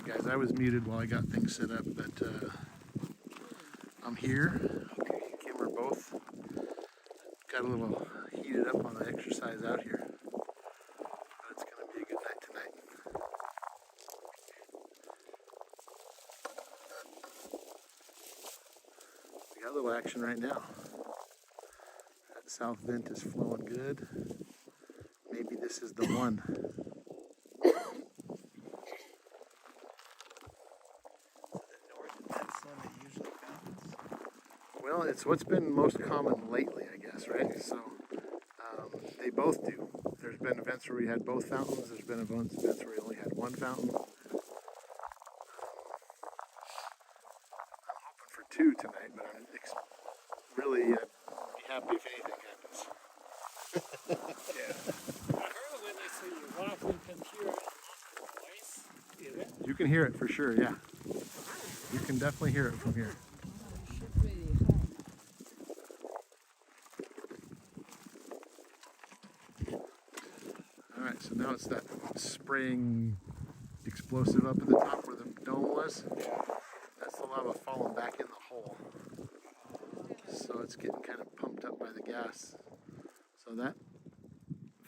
Alright guys, I was muted while I got things set up, but I'm here. Kim, we're both got a little heated up on the exercise out here. But it's going to be a good night tonight. We got a little action right now. That south vent is flowing good. Maybe this is the one. Well, it's what's been most common lately, I guess, right? So they both do. There's been events where we had both fountains. There's been events where we only had one fountain. I'm hoping for two tonight, but I'm really be happy if anything happens. Yeah. I heard when they say you walk, you can hear a lot of noise. Is it? You can hear it for sure, yeah. You can definitely hear it from here. Alright, so now it's that spraying explosive up at the top where the dome was. That's the lava falling back in the hole. So it's getting kind of pumped up by the gas. So that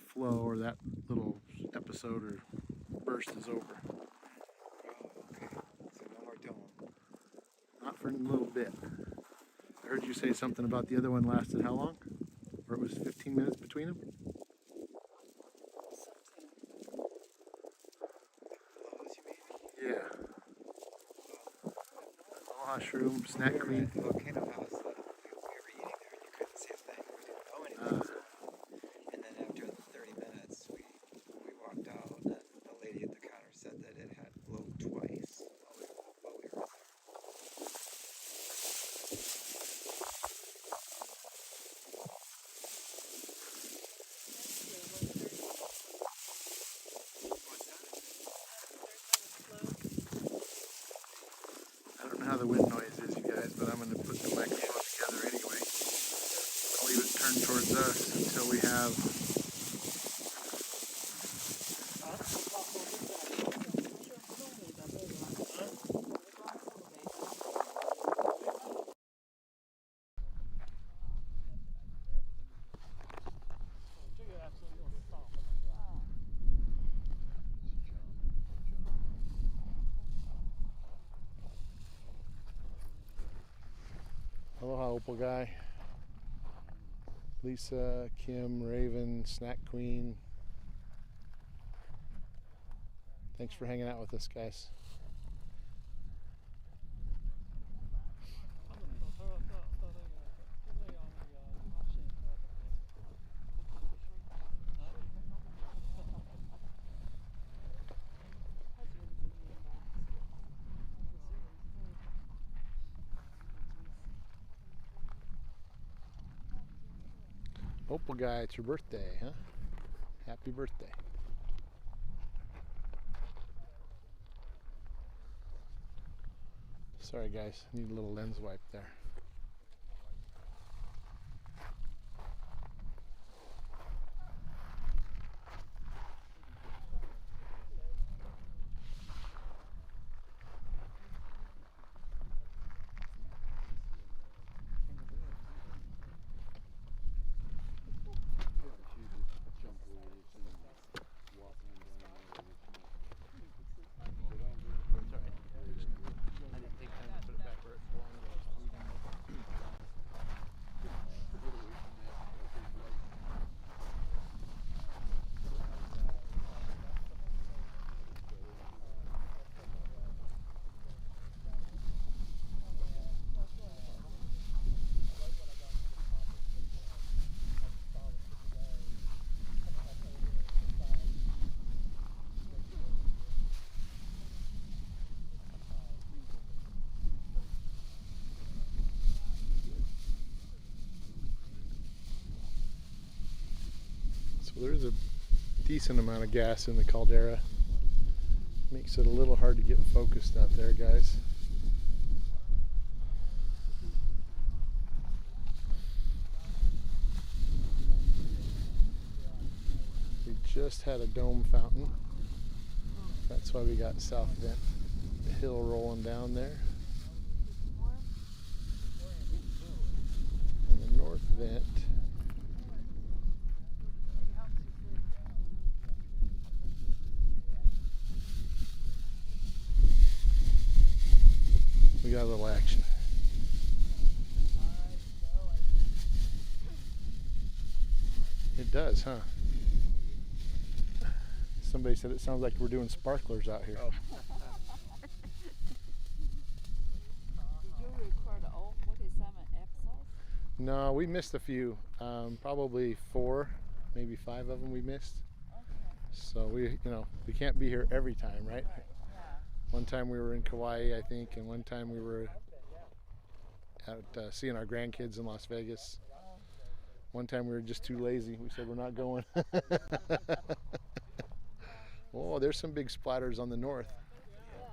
flow or that little episode or burst is over. Oh, okay. So no more dome. Not for a little bit. I heard you say something about the other one lasted how long? Or it was 15 minutes between them? Yeah. Aloha Shroom, Snack Queen. Volcano House, we were eating there and you couldn't see a thing. We didn't know anything. And then after 30 minutes, we walked out and the lady at the counter said that it had glowed twice while we were there. I don't know how the wind noise is, you guys, but I'm going to put the microphone together anyway. I'll leave it turned towards us until we have... Aloha Opal Guy, Lisa, Kim, Raven, Snack Queen. Thanks for hanging out with us, guys. Opal Guy, it's your birthday, huh? Happy birthday. Sorry guys, need a little lens wipe there. So there's a decent amount of gas in the caldera. Makes it a little hard to get focused out there, guys. We just had a dome fountain. That's why we got south vent. The hill rolling down there. And the north vent. We got a little action. It does, huh? Somebody said it sounds like we're doing sparklers out here. Oh. Did you record all 47 episodes? No, we missed a few. Probably 4, maybe 5 of them we missed. Okay. So we can't be here every time, right? Yeah. One time we were in Kauai, I think, and one time we were out seeing our grandkids in Las Vegas. One time we were just too lazy. We said we're not going. Oh, there's some big splatters on the north. Yeah.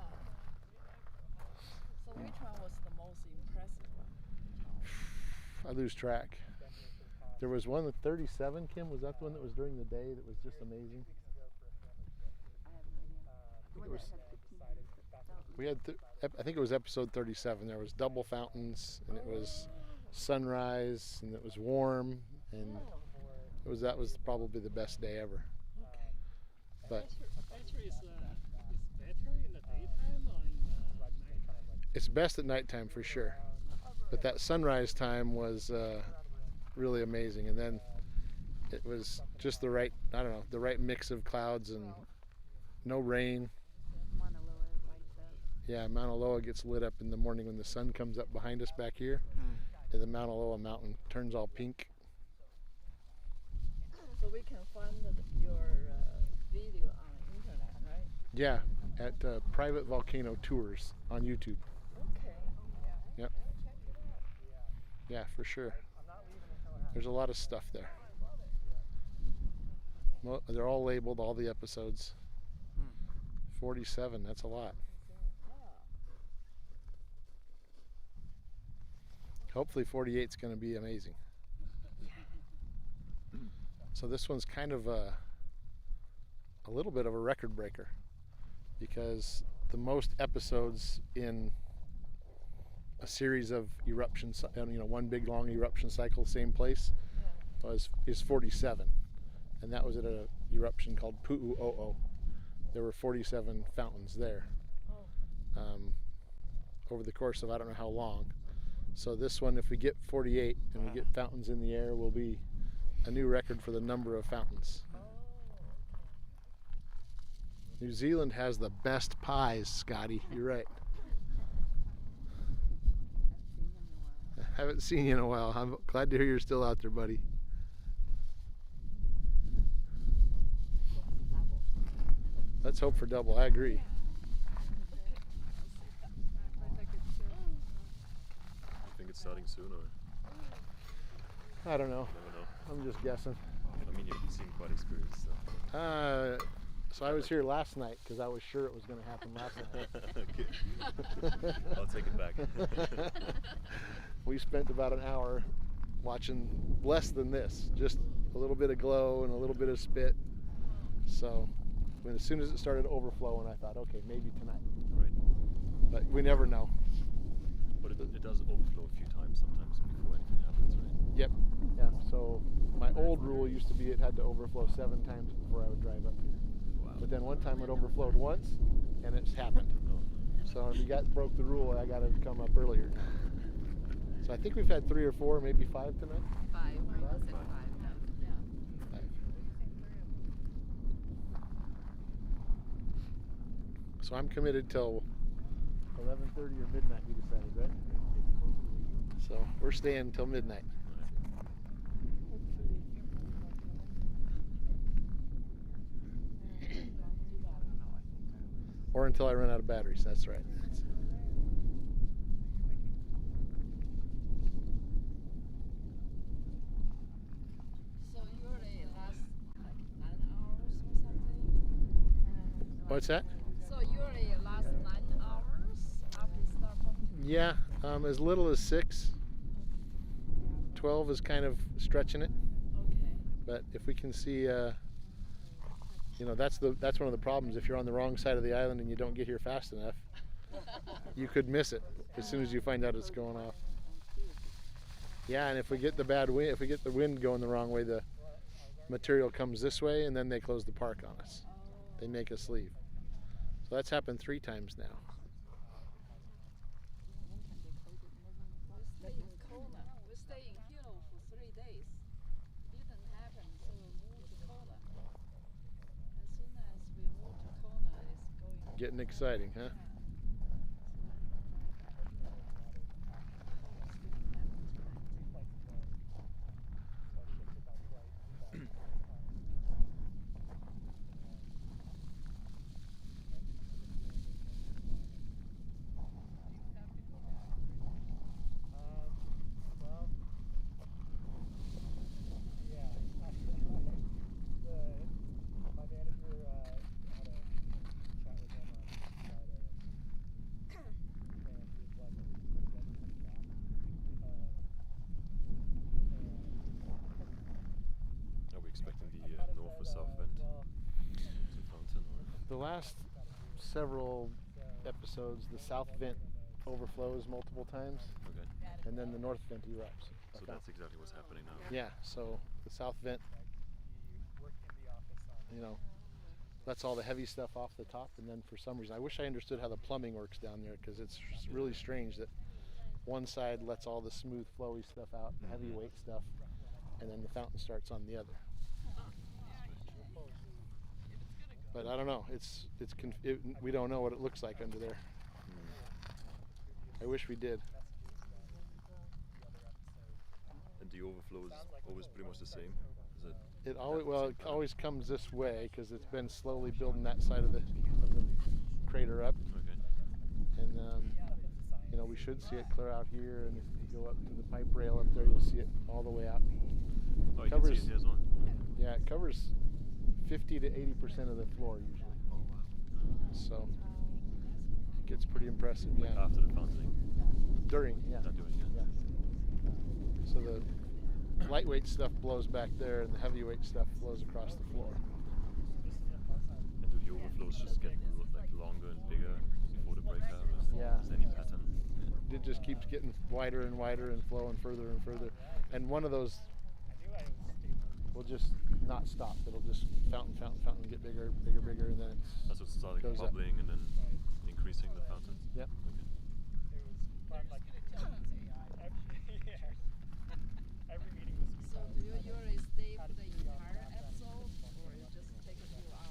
So which one was the most impressive one? I lose track. There was one with 37, Kim. Was that the one that was during the day that was just amazing? I have no idea. The one that had 15 We had, I think it was episode 37. There was double fountains, and it was sunrise, and it was warm, and that was probably the best day ever. But Actually, it's better in the daytime or in the nighttime? it's best at nighttime for sure. But that sunrise time was really amazing, and then it was just the right, the right mix of clouds and no rain. Mauna Loa lights up. Yeah, Mauna Loa gets lit up in the morning when the sun comes up behind us back here. And the Mauna Loa mountain turns all pink. So we can find your video on the internet, right? Yeah, at Private Volcano Tours on YouTube. Okay. Yep. Yeah, for sure. There's a lot of stuff there. Well, they're all labeled, all the episodes. 47, that's a lot. Hopefully 48's going to be amazing. So this one's kind of a little bit of a record breaker because the most episodes in a series of eruptions, one big long eruption cycle, same place, is 47, and that was at a eruption called Pu'u'o'o. There were 47 fountains there over the course of I don't know how long. So this one, if we get 48 and we get fountains in the air, will be a new record for the number of fountains. New Zealand has the best pies, Scotty. You're right. I haven't seen you in a while. I'm glad to hear you're still out there, buddy. Let's hope for double. I agree. I think it's starting soon, or I don't know. never know. I'm just guessing. I mean, you seem quite experienced. So I was here last night because I was sure it was going to happen last night. Okay. I'll take it back. We spent about an hour watching less than this, just a little bit of glow and a little bit of spit. So as soon as it started overflowing, I thought, okay, maybe tonight. Right. But we never know. But it does overflow a few times sometimes before anything happens, right? Yep. Yeah. So my old rule used to be it had to overflow 7 times before I would drive up here. Wow. But then one time it overflowed once, and it's happened. Oh. So if you broke the rule, I got to come up earlier. So I think we've had 3 or 4, maybe 5 tonight. 5. I said 5 now. Yeah. 5. So I'm committed till 11:30 or midnight. We decided, right? So we're staying till midnight. Or until I run out of batteries. That's right. So usually it lasts like 9 hours or something? What's that? So usually it lasts 9 hours after you start pumping? Yeah, as little as 6. 12 is kind of stretching it. Okay. But if we can see, that's one of the problems. If you're on the wrong side of the island and you don't get here fast enough, you could miss it as soon as you find out it's going off. Yeah, and if we get the bad wind, if we get the wind going the wrong way, the material comes this way, and then they close the park on us. They make us leave. So that's happened 3 times now. We stay in Kona. We stay in Hilo for 3 days. Didn't happen, so we moved to Kona. As soon as we moved to Kona, it's going. Getting exciting, huh? Are we expecting the north or south vent to fountain? Or? The last several episodes, the south vent overflows multiple times, Okay. and then the north vent erupts. So that's exactly what's happening now. Yeah, so the south vent, you know, lets all the heavy stuff off the top, and then for some reason, I wish I understood how the plumbing works down there, because it's really strange that one side lets all the smooth, flowy stuff out, the heavyweight stuff, and then the fountain starts on the other. But I don't know. We don't know what it looks like under there. I wish we did. And the overflow is always pretty much the same? Is it? It always comes this way because it's been slowly building that side of the crater up. Okay. And you know, we should see it clear out here, and if you go up to the pipe rail up there, you'll see it all the way out. Oh, you can see it here as well. Yeah, it covers 50 to 80% of the floor usually. So it gets pretty impressive. Like Yeah. after the fountain. During, yeah. Not doing it. Yeah. So the lightweight stuff blows back there, and the heavyweight stuff flows across the floor. And do the overflows just get like longer and bigger before the breakout? Or is Yeah. there any pattern? It just keeps getting wider and wider and flowing further and further. And one of those will just not stop. It'll just fountain, get bigger, bigger, and then it's That's what's starting goes up. bubbling and then increasing the fountain? Yep. So do you usually stay for the entire episode, or you just take a few hours?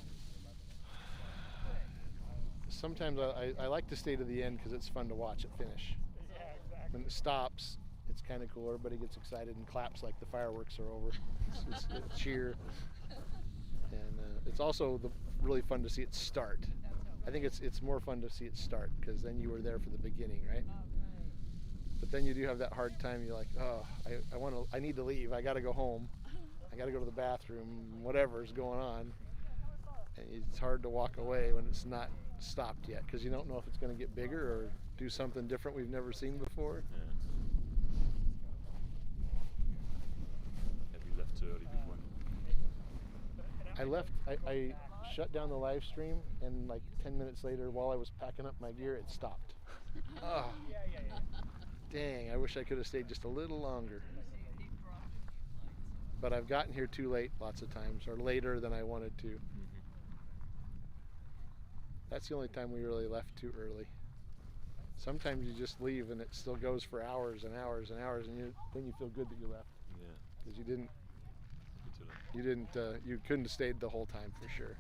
Sometimes I like to stay to the end because it's fun to watch it finish. When it stops, it's kind of cool. Everybody gets excited and claps like the fireworks are over. It's a cheer. And it's also really fun to see it start. I think it's more fun to see it start because then you were there for the beginning, right? But then you do have that hard time. You're like, oh, I need to leave. I got to go home. I got to go to the bathroom. Whatever's going on, and it's hard to walk away when it's not stopped yet because you don't know if it's going to get bigger or do something different we've never seen before. Yeah. Have you left too early before? I left. I shut down the live stream, and like 10 minutes later, while I was packing up my gear, it stopped. Oh, dang! I wish I could have stayed just a little longer. But I've gotten here too late lots of times, or later than I wanted to. Mm-hmm. That's the only time we really left too early. Sometimes you just leave, and it still goes for hours and hours and hours, and then you feel good that you left Yeah. because you Me too. couldn't have stayed the whole time for sure.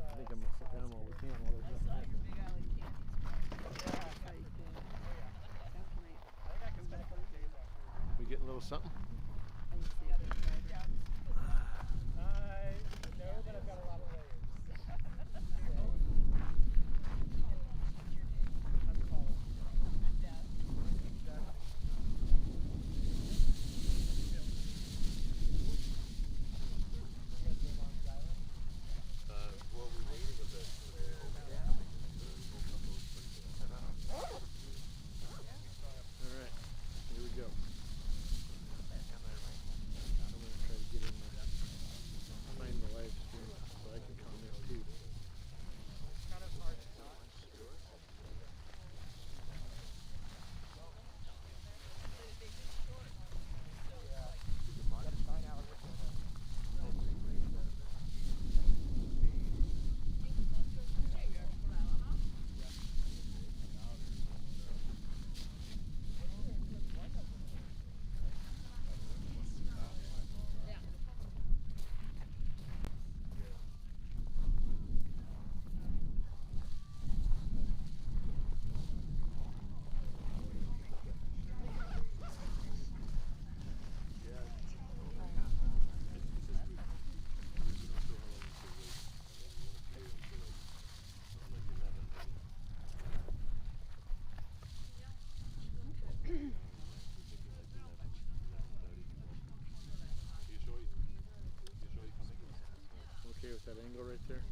I think I'm gonna sit down while we can while there's nothing there. We getting a little something? Well, we're waiting a bit. All right, here we go. that angle right there?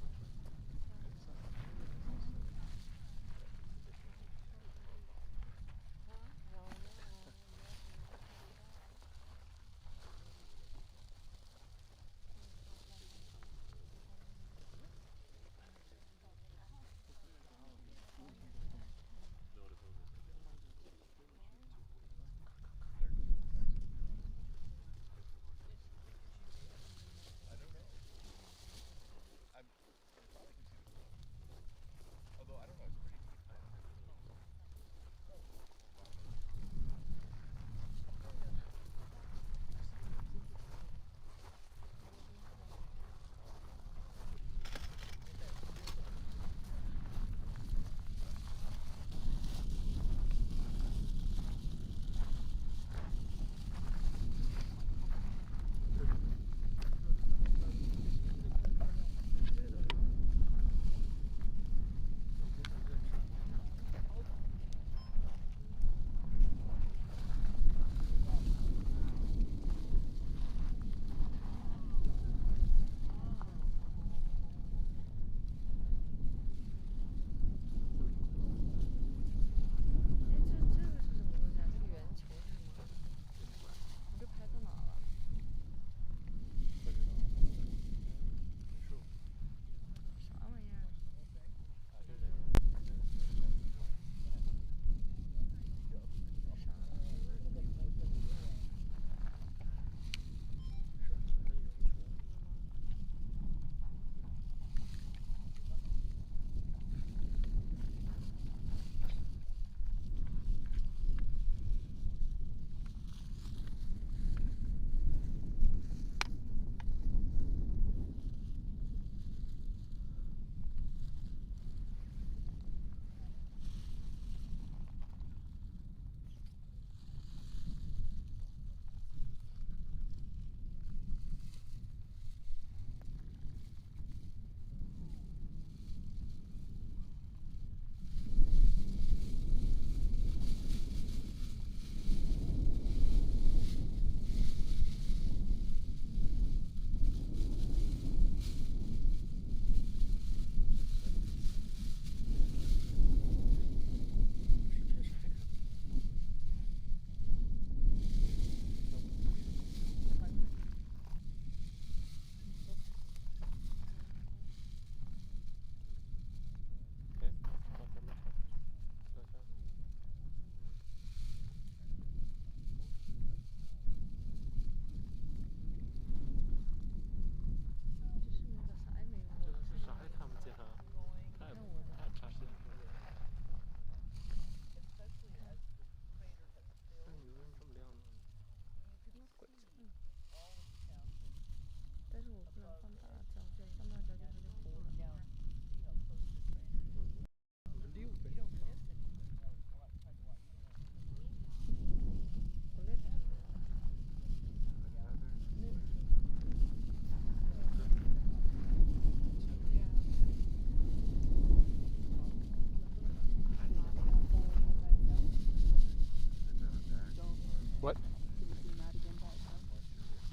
What?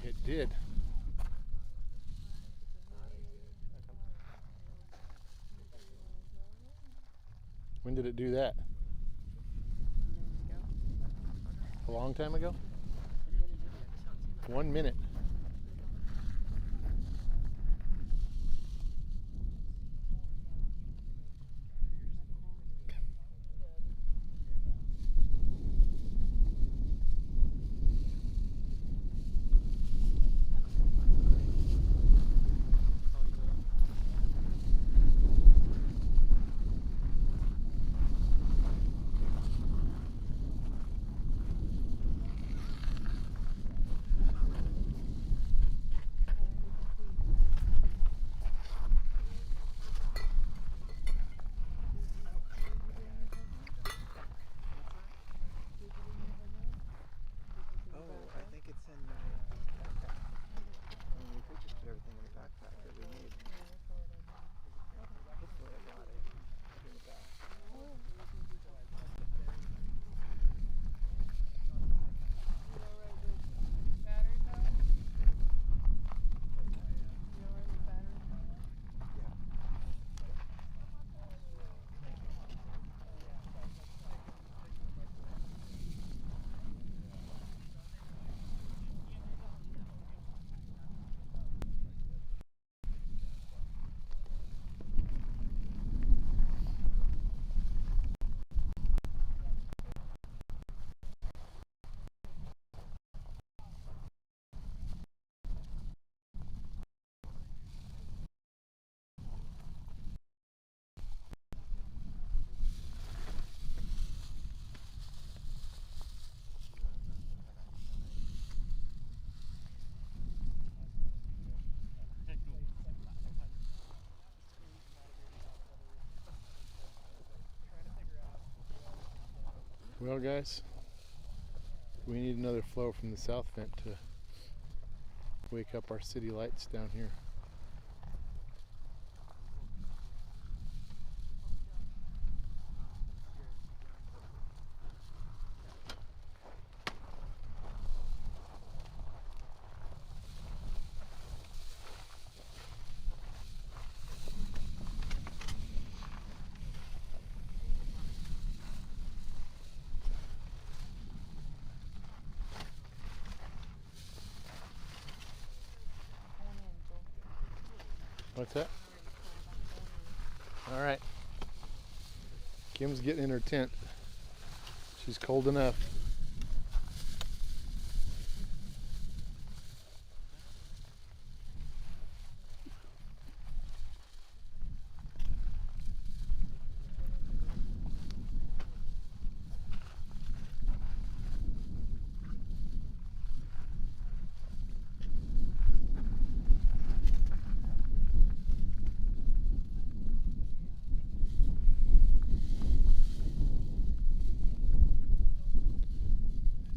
It did. When did it do that? A long time ago? 1 minute. Well, guys, we need another flow from the south vent to wake up our city lights down here. What's that? All right. Kim's getting in her tent. She's cold enough.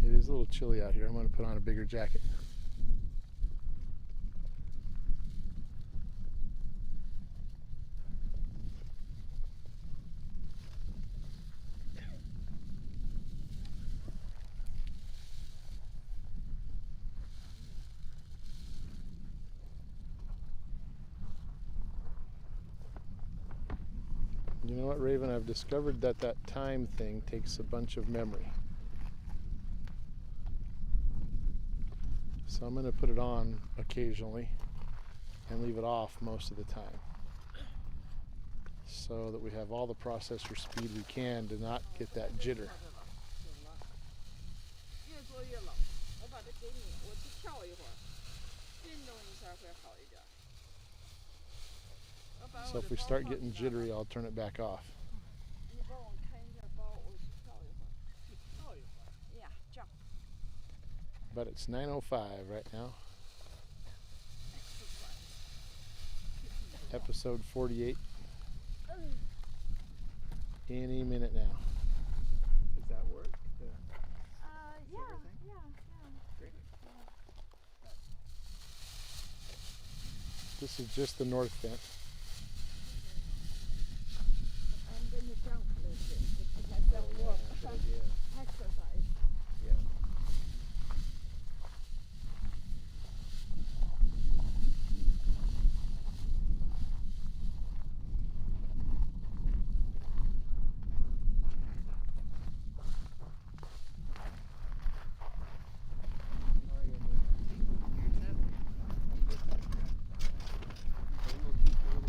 It is a little chilly out here. I'm going to put on a bigger jacket. You know what, Raven? I've discovered that time thing takes a bunch of memory. So I'm going to put it on occasionally and leave it off most of the time, so that we have all the processor speed we can to not get that jitter. So if we start getting jittery, I'll turn it back off. But it's 9:05 right now. Episode 48. Any minute now. Does that work? Yeah. Great. This is just the north vent. I'm going to jump a little bit because that's work. Good idea. Exercise. Yeah. How are you, man? Your tent? I'm good. Okay, we'll keep you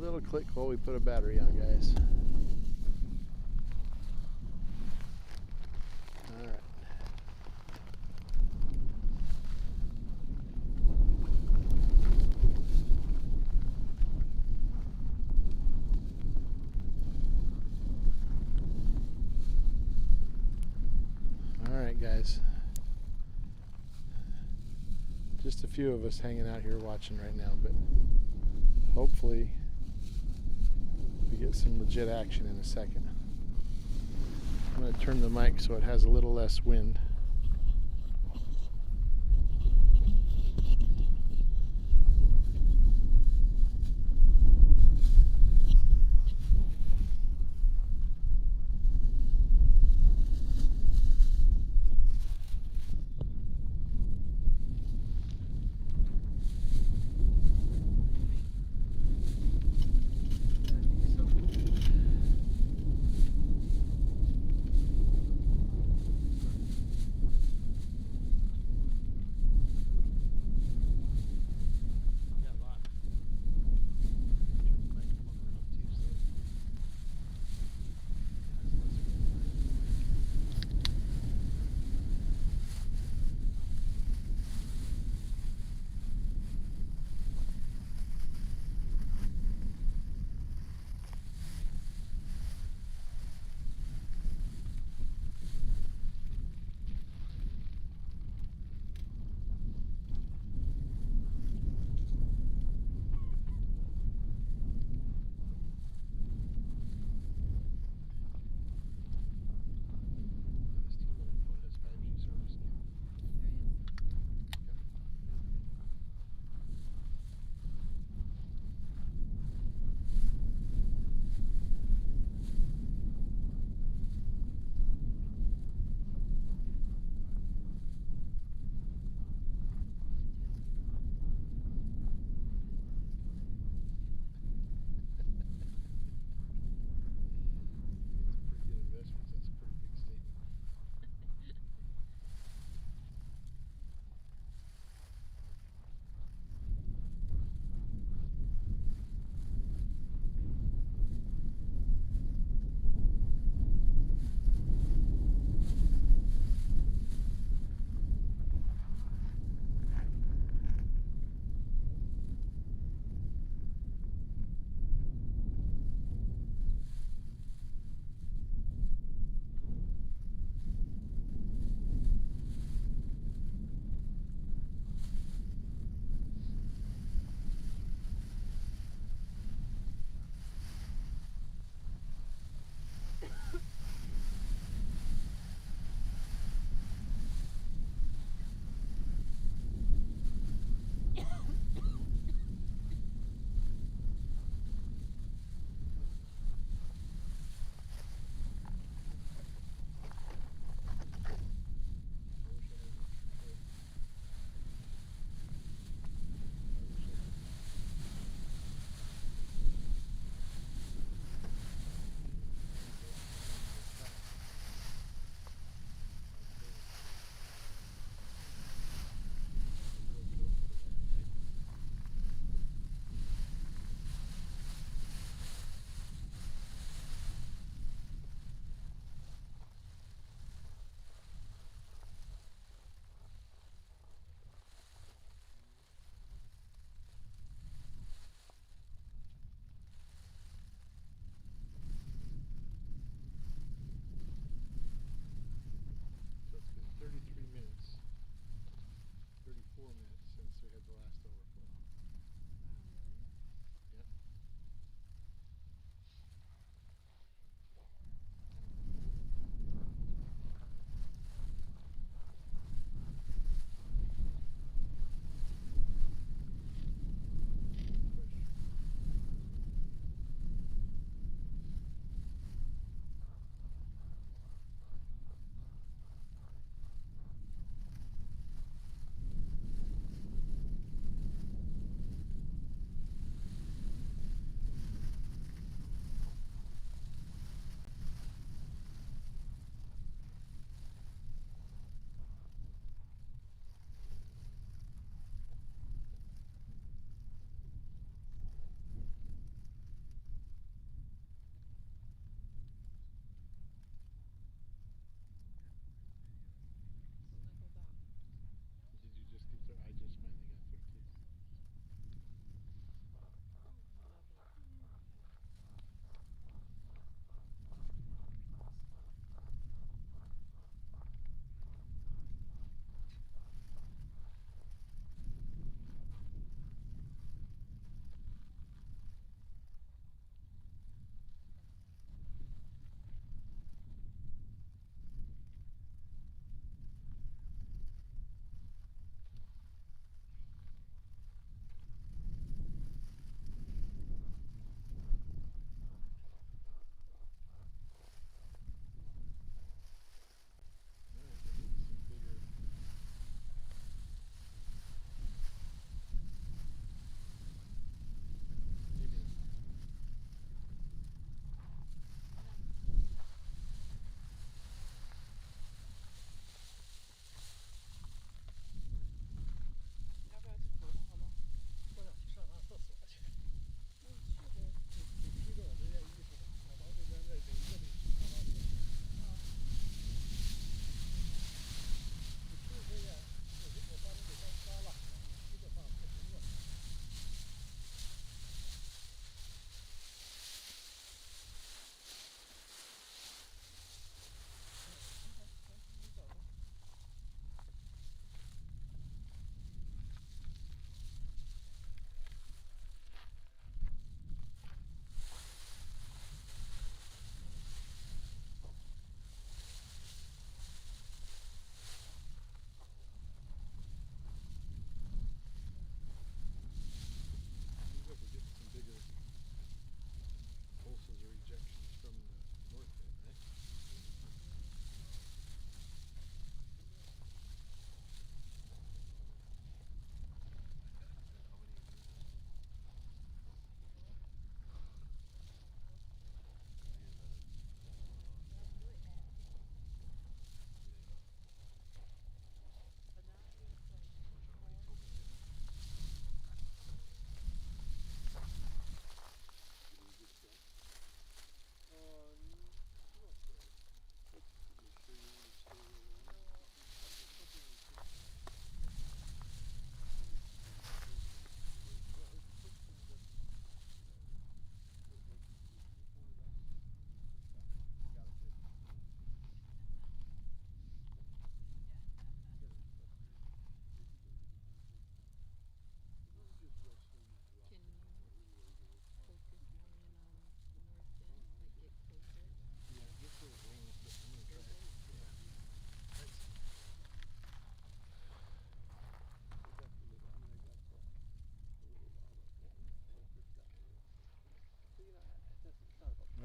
little click while we put a battery on, guys. All right. All right, guys. Just a few of us hanging out here watching right now, but hopefully we get some legit action in a second. I'm going to turn the mic so it has a little less wind.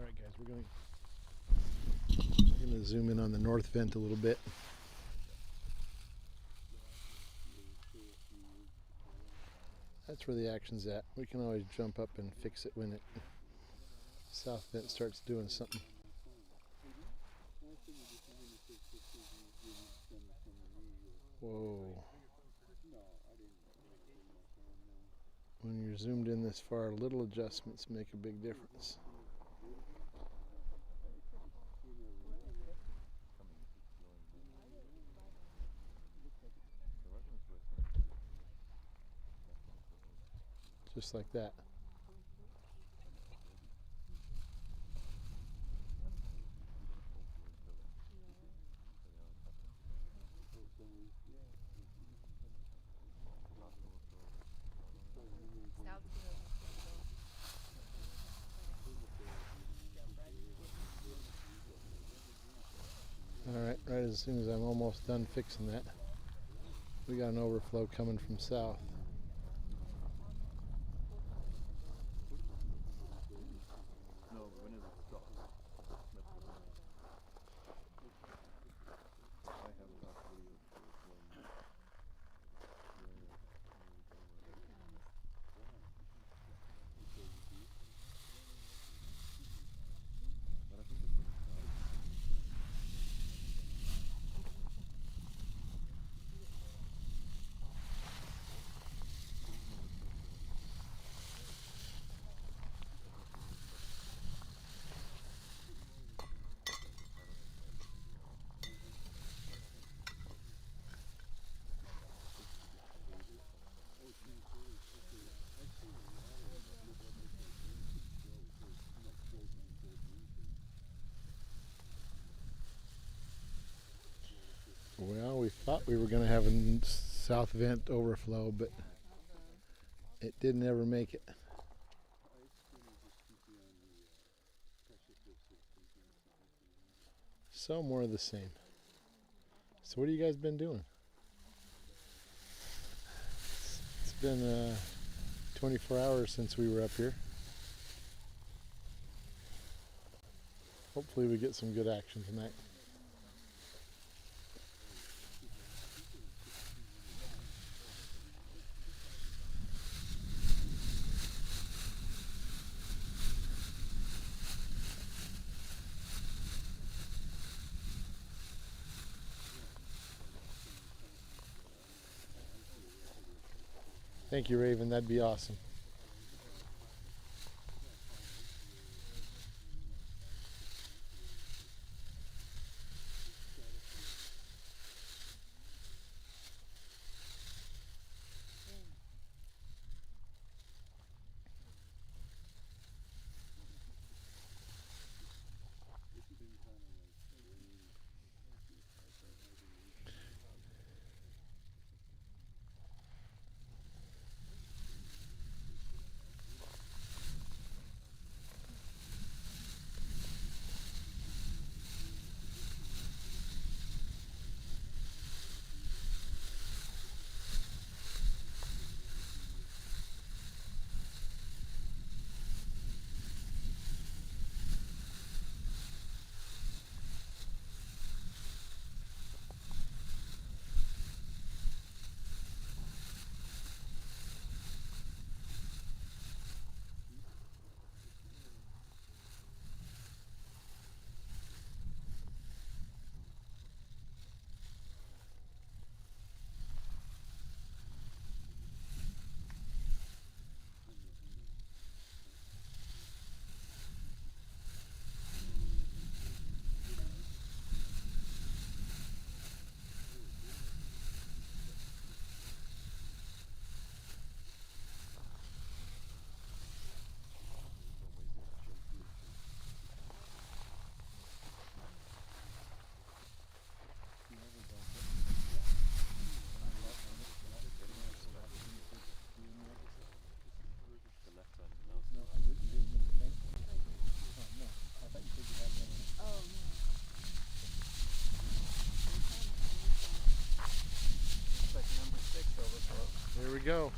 Alright guys, we're going to zoom in on the north vent a little bit. That's where the action's at. We can always jump up and fix it when it south vent starts doing something. Whoa. When you're zoomed in this far, little adjustments make a big difference. Just like that. Alright, right as soon as I'm almost done fixing that, we got an overflow coming from south. Well, we thought we were going to have a south vent overflow, but it didn't ever make it. So more of the same. So what have you guys been doing? It's been 24 hours since we were up here. Hopefully we get some good action tonight. Thank you, Raven. That'd be awesome. There we go.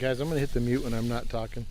Guys, I'm going to hit the mute when I'm not talking.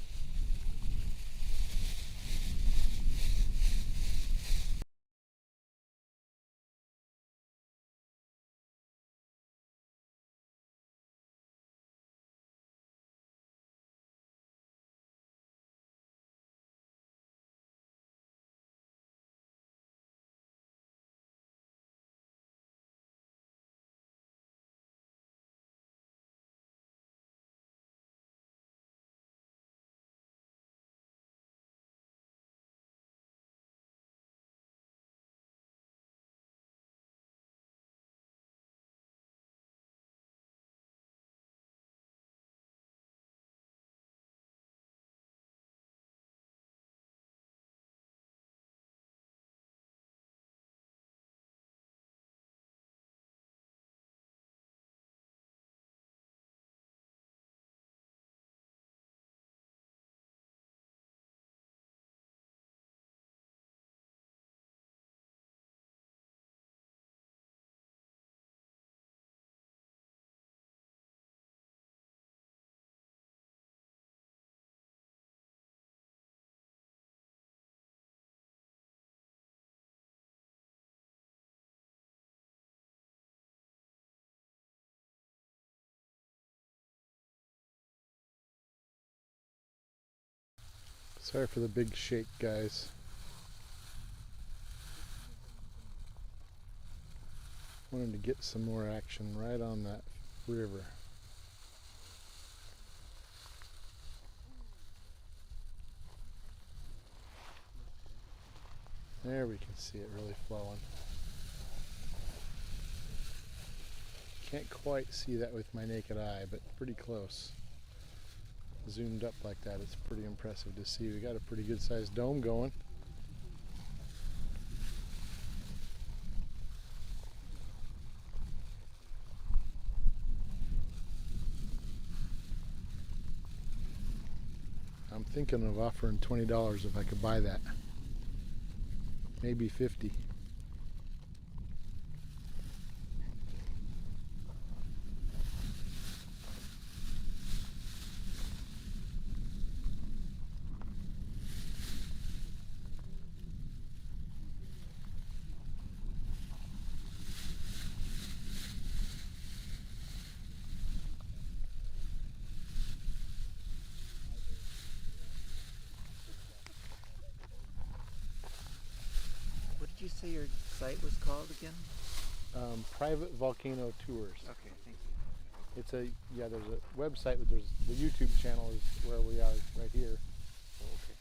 Sorry for the big shake, guys. Wanted to get some more action right on that river. There we can see it really flowing. Can't quite see that with my naked eye, but pretty close. Zoomed up like that, it's pretty impressive to see. We got a pretty good sized dome going. I'm thinking of offering $20 if I could buy that. Maybe 50. What did you say your site was called again? Private Volcano Tours. Okay, thank you. It's a, yeah, there's a website, but there's the YouTube channel is where we are right here. Oh, okay.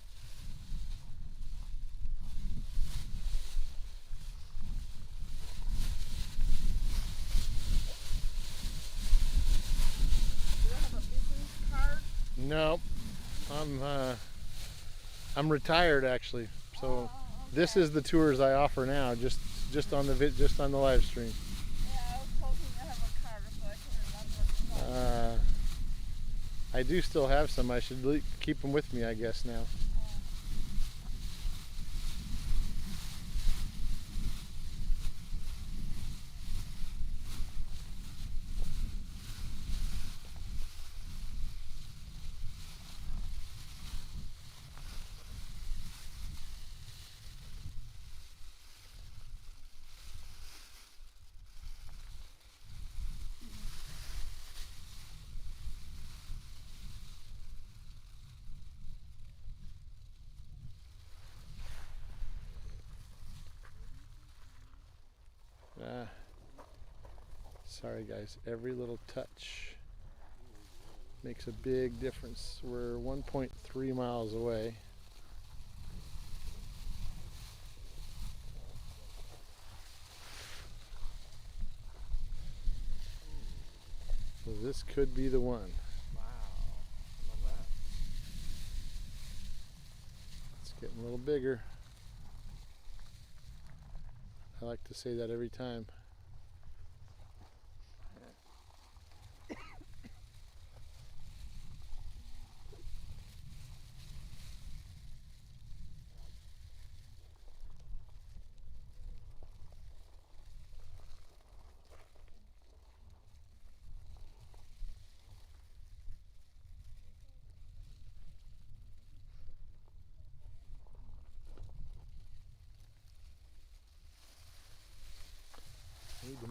Do you have a business card? No, I'm retired actually. So Oh, okay. this is the tours I offer now, just on the live stream. Yeah, I was hoping you have a card so I can remember the card. I do still have some. I should keep them with me, I guess now. Sorry guys, every little touch makes a big difference. We're 1.3 miles away. So this could be the one. Wow. I love that. It's getting a little bigger. I like to say that every time.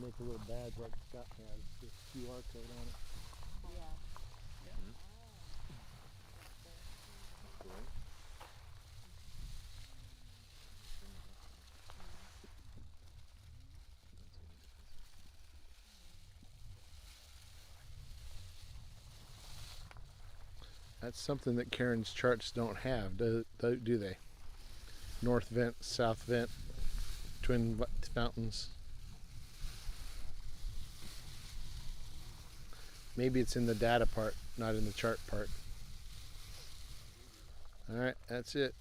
make a little badge like Scott has, with QR code on it. Yeah. That's something that Karen's charts don't have, do they? North vent, south vent, twin fountains. Maybe it's in the data part, not in the chart part. Alright, that's it.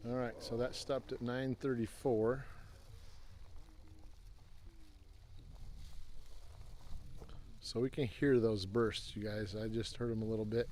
Alright, so that stopped at 9:34. So we can hear those bursts, you guys. I just heard them a little bit.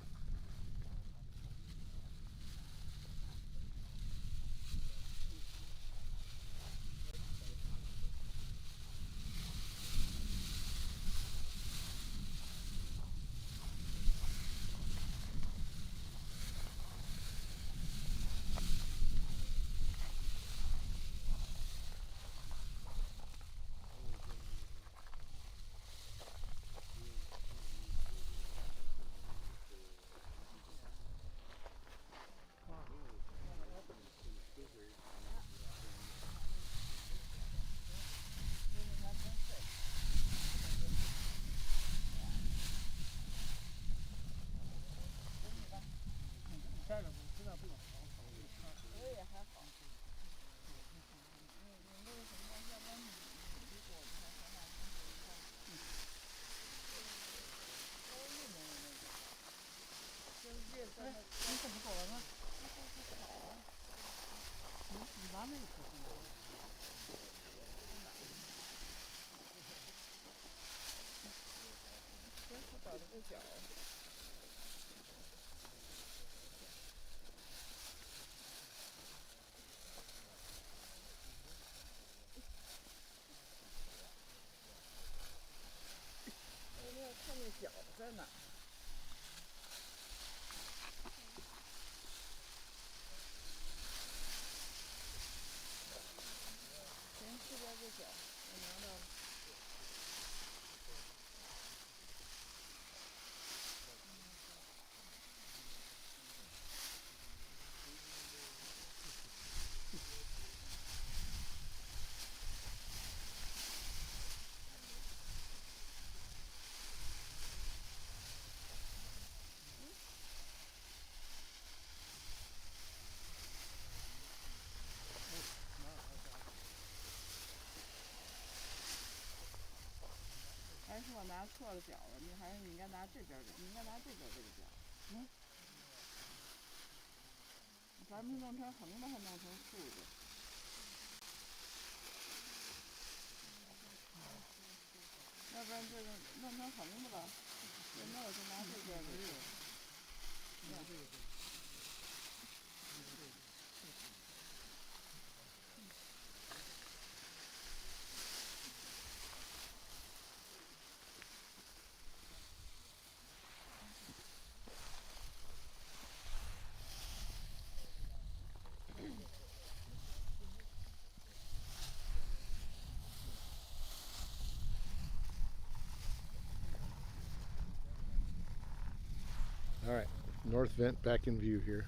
Alright, north vent back in view here.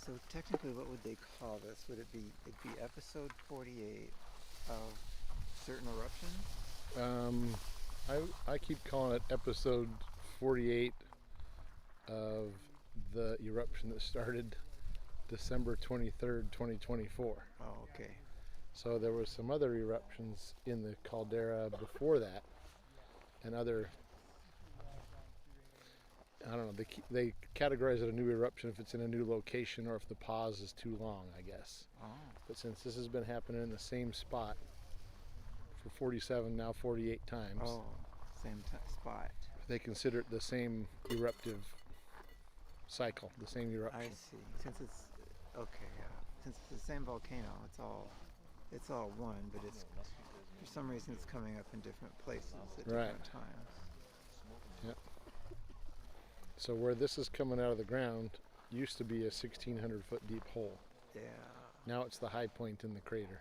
So technically, what would they call this? Would it be, it'd be episode 48 of certain eruptions? I keep calling it episode 48 of the eruption that started December 23rd, 2024. Oh, okay. So there was some other eruptions in the caldera before that, and other, I don't know, they categorize it a new eruption if it's in a new location or if the pause is too long, I guess. Oh. But since this has been happening in the same spot for 47, now 48 times, Oh, same spot. they consider it the same eruptive cycle, the same eruption. I see. Since it's okay, yeah. Since it's the same volcano, it's all one, but it's for some reason it's coming up in different places at different times. Yep. So where this is coming out of the ground used to be a 1,600 foot deep hole. Yeah. Now it's the high point in the crater.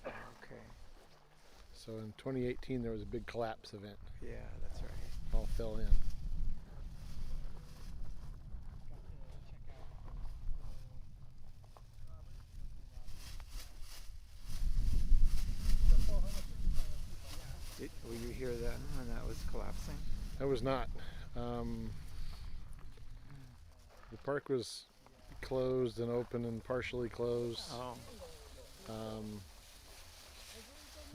Okay. So in 2018 there was a big collapse event. Yeah, that's right. All fell in. Will you hear that when that was collapsing? I was not. The park was closed and open and partially closed. Oh.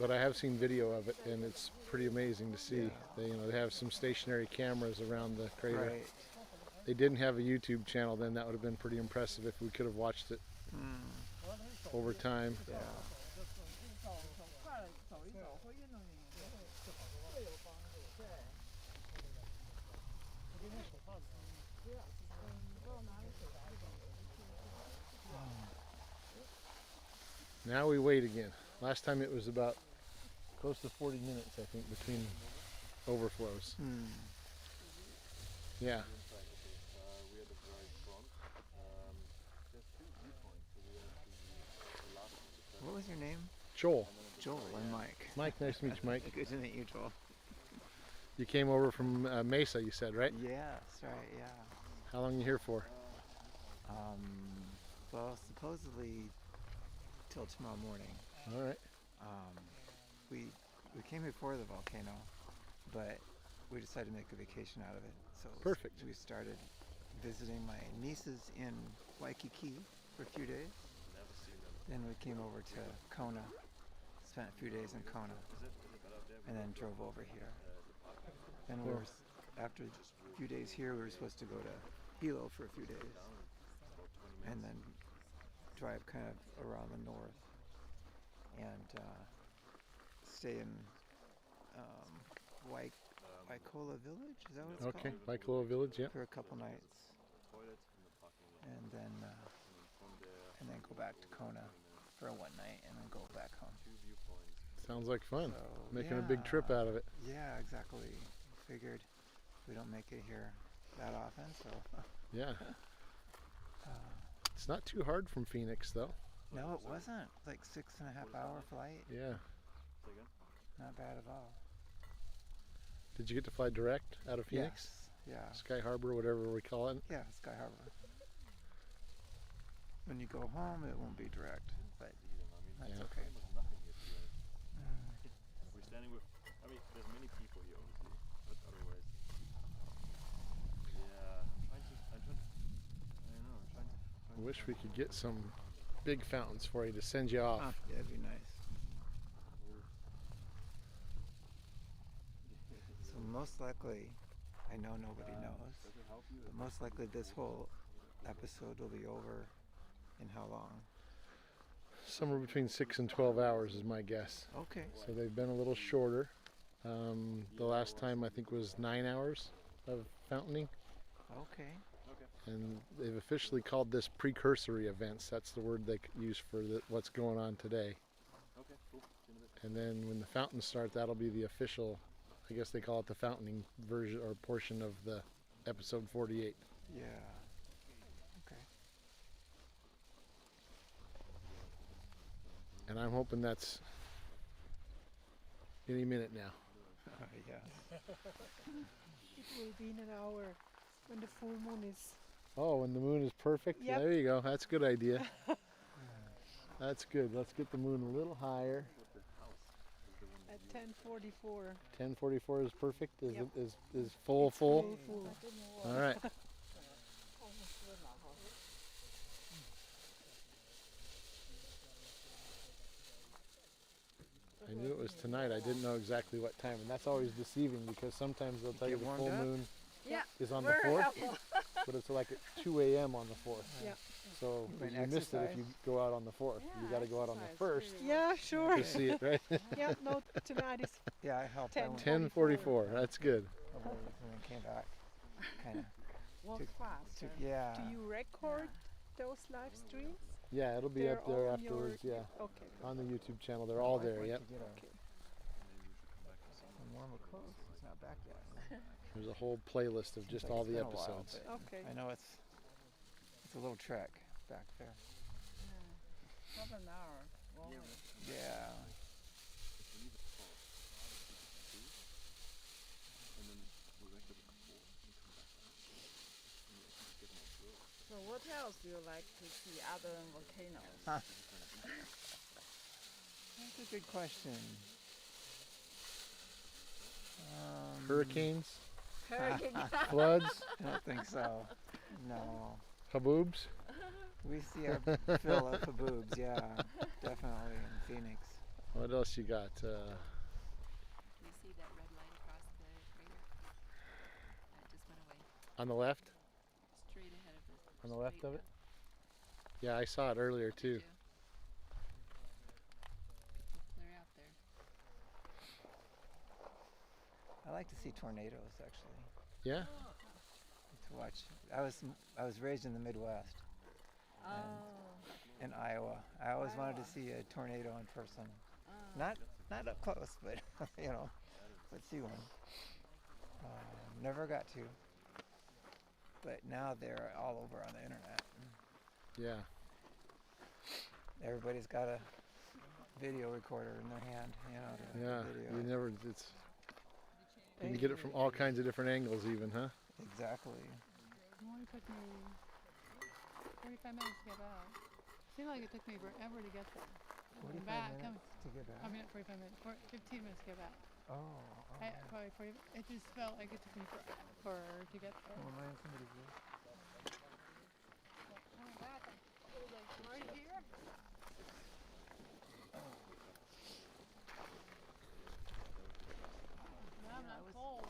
But I have seen video of it, and it's pretty amazing to see. Yeah. They have some stationary cameras around the crater. Right. They didn't have a YouTube channel then. That would have been pretty impressive if we could have watched it over time. Yeah. Now we wait again. Last time it was about close to 40 minutes, I think, between overflows. Yeah. What was your name? Joel. Joel and Mike. Mike, nice to meet you, Mike. Good to meet you, Joel. You came over from Mesa, you said, right? Yeah, that's right, yeah. How long are you here for? Well, supposedly till tomorrow morning. All right. We came before the volcano, but we decided to make a vacation out of it. So Perfect. we started visiting my nieces in Waikiki for a few days. Then we came over to Kona, spent a few days in Kona, and then drove over here. Then after a few days here, we were supposed to go to Hilo for a few days, and then drive kind of around the north and stay in Waikola Village. Is that what it's Okay. called? Waikoloa Village, yeah. For a couple nights, and then go back to Kona for one night, and then go back home. Sounds like fun. So, Making a big trip out of it. Yeah, exactly. Figured we don't make it here that often, so. Yeah. It's not too hard from Phoenix, though. No, it wasn't. Like 6.5 hour flight. Yeah. Not bad at all. Did you get to fly direct out of Phoenix? Yes. Yeah. Sky Harbor, whatever we call it. Yeah, Sky Harbor. When you go home, it won't be direct, but that's okay. We're standing with, I mean, there's many people here, obviously, but otherwise, yeah, I'm trying to. I wish we could get some big fountains for you to send you off. Yeah, that'd be nice. So most likely, I know nobody knows, but most likely this whole episode will be over in how long? Somewhere between 6 and 12 hours is my guess. Okay. So they've been a little shorter. The last time I think was 9 hours of fountaining. Okay. And they've officially called this precursory events. That's the word they use for what's going on today. Okay, cool. And then when the fountains start, that'll be the official, I guess they call it the fountaining version or portion of the episode 48. Yeah. Okay. And I'm hoping that's any minute now. Yeah. It will be in an hour when the full moon is. Oh, when the moon is perfect? Yep. There you go. That's a good idea. That's good. Let's get the moon a little higher. At 10:44. 10:44 is perfect? Yep. Is full? Full. All right. I knew it was tonight. I didn't know exactly what time, and that's always deceiving because sometimes they'll tell you Get the warmed full up? moon Yeah, is on the very 4th, helpful. but it's like at 2 a.m. on the 4th. Yeah. So You you went missed it if you exercise? go out on the 4th. You got to go out on the 1st Yeah, sure. to see it, right? Yeah, no, tonight is Yeah, I helped. I 10. went 10:44. That's good. a ways and then came back. Kind of. Walk fast. Yeah. Do you record those live streams? Yeah, it'll be They're up there all on your- afterwards. Yeah, Okay. on the YouTube channel. They're all there. Yep. I'm warmer clothes. It's not back yet. There's a whole playlist of just Seems like all it's the been a while, episodes. but Okay. I know it's a little trek back there. Half an hour. Wow. Yeah. So what else do you like to see other than volcanoes? That's a good question. Hurricanes, Hurricane. floods, I don't think so. No. haboobs. We see our fill of haboobs, yeah. Definitely in Phoenix. What else you got? Do you see that red line across the crater? That just went away. On the left? Straight ahead of us. On the left of it? Yeah, I saw it earlier too. It's clear out there. I like to see tornadoes actually. Yeah? To watch. I was raised in the Midwest. In Iowa. I always wanted to see a tornado in person. Not up close, but you know, but see one. Never got to. But now they're all over on the internet. Yeah. Everybody's got a video recorder in their hand, you know, to Yeah. video. You never. It's. You can get it from all kinds of different angles, even, huh? Exactly. It only took me 45 minutes to get back. Seemed like it took me forever to get there. 45 back, minutes to get back. I mean, not 45 minutes, 15 minutes to get back. Oh. Probably 40. It just felt like it took me forever to get there. Well, mine somebody's here. Right here? No, I'm not cold.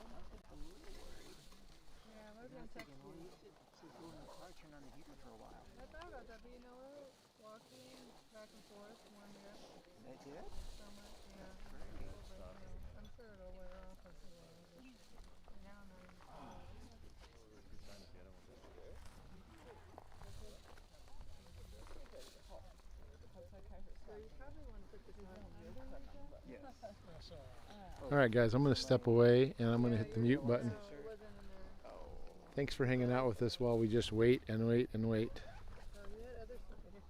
Yeah, maybe I'm texting you. Turn on the heater for a while. I thought about that, but you know, walking back and forth, warming up. They did? Summer, yeah. I'm sure it'll wear off as well. Now I'm not So you probably want to put this on under Yes. All right, guys. I'm going to step away and I'm going to hit the mute button. Thanks for hanging out with us while we just wait and wait and wait. So you had other stuff in here.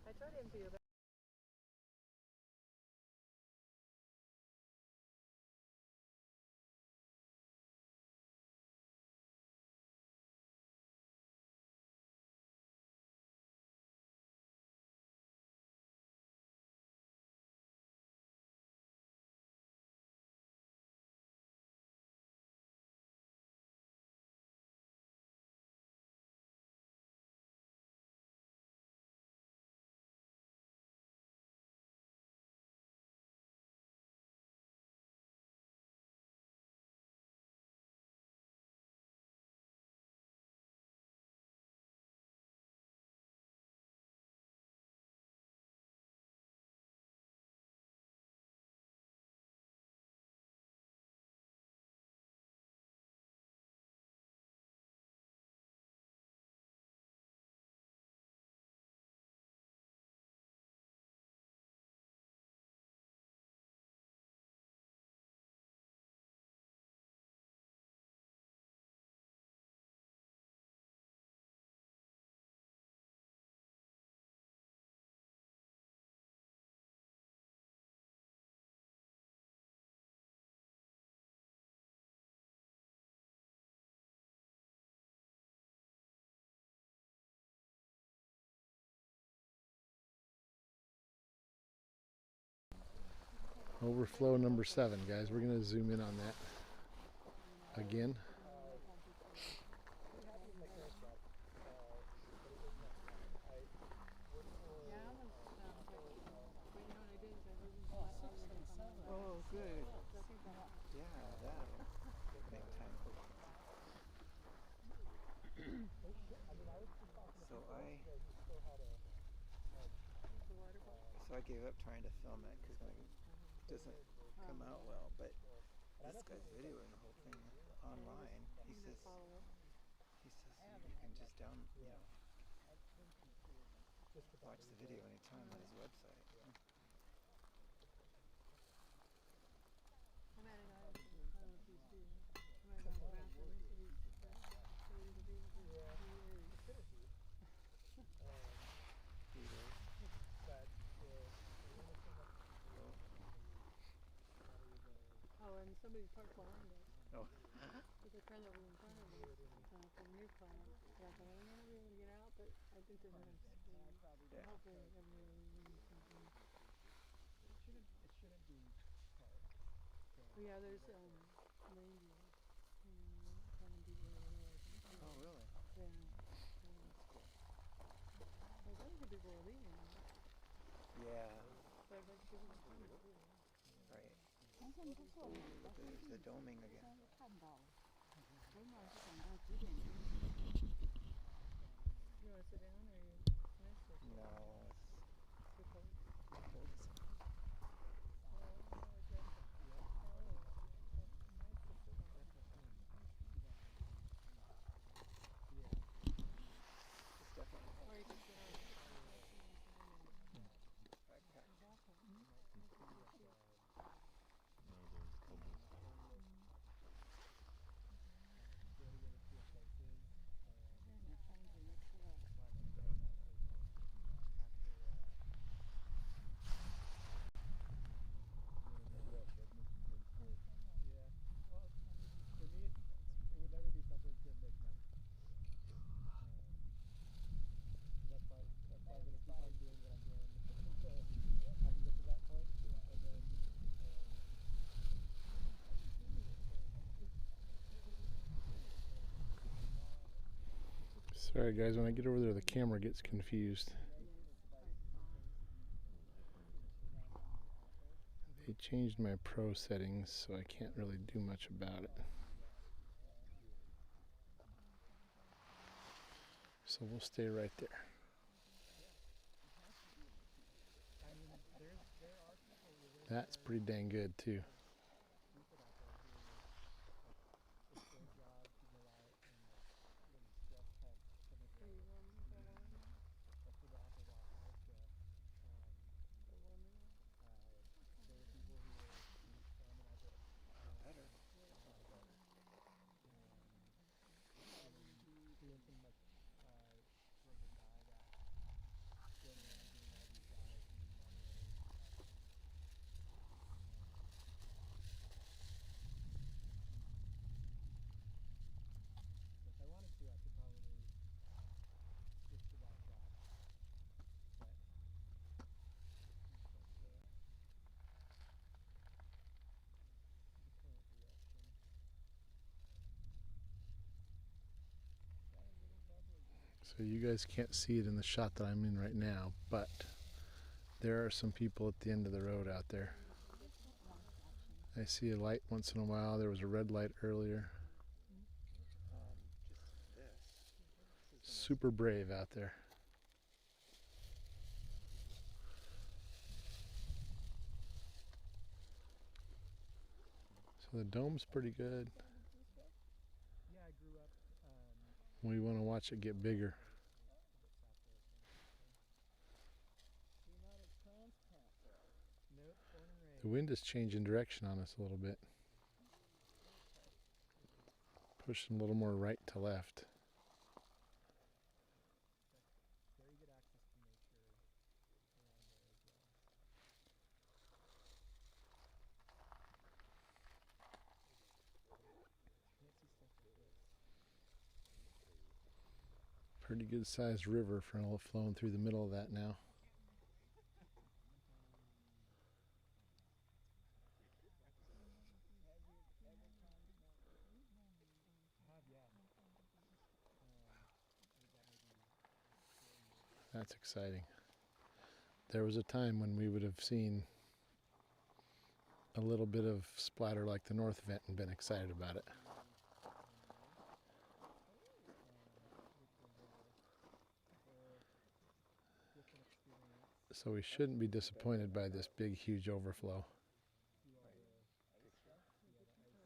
I tried to empty your bag. Overflow number 7, guys. We're going to zoom in on that again. good. Yeah, that'll make time go by. So I gave up trying to film it because it doesn't come out well. But this guy's videoing the whole thing online. He says you can just watch the video anytime on his website. I'm at it. I don't know if you see. I'm at the bathroom. Oh, and somebody parked behind us. Oh. There's a car that was in front of us for a new car. So I thought I may not be able to get out, but I think they're going to speed. Yeah. Hopefully everybody will something. It shouldn't be hard. Oh, yeah, there's reindeer. Finding people over there. Oh, really? Yeah. Well, those are people are leaving. Yeah. But I bet people are coming too. Right. The doming again. You want to sit down or you nice or No, it's too cold? It's definitely Or you can sit on it. backpack. No, there's cobbles. For me, it would never be something to make money. That's why I'm going to keep on doing what I'm doing until I can get to that point. And then, Sorry guys, when I get over there the camera gets confused. They changed my pro settings so I can't really do much about it. So we'll stay right there. That's pretty dang good too. if I wanted to, I could probably switch to that shot. But the current direction. So you guys can't see it in the shot that I'm in right now, but there are some people at the end of the road out there. I see a light once in a while. There was a red light earlier. Just this. Super brave out there. So the dome's pretty good. Yeah, I grew up. We want to watch it get bigger. Nope, born and raised. The wind is changing direction on us a little bit. Pushing a little more right to left. Very good access to nature around there as well. Can't see stuff like this. Pretty good sized river flowing through the middle of that now. That's exciting. There was a time when we would have seen a little bit of splatter like the north vent and been excited about it. So we shouldn't be disappointed by this big, huge overflow. I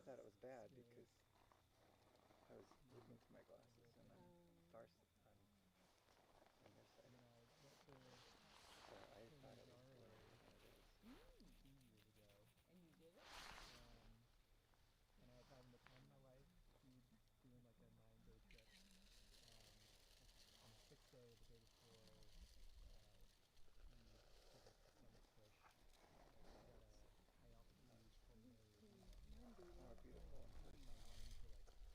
thought it was bad because I was looking through my glasses and I'm far on this side. So I thought it was bigger than it is. And you did it? And I was having to time my wife. She was doing like a 9-day trip. On the 6th day, the day before, we did like the summit push. She got a high altitude pulmonary edema. Oh, beautiful. My lungs were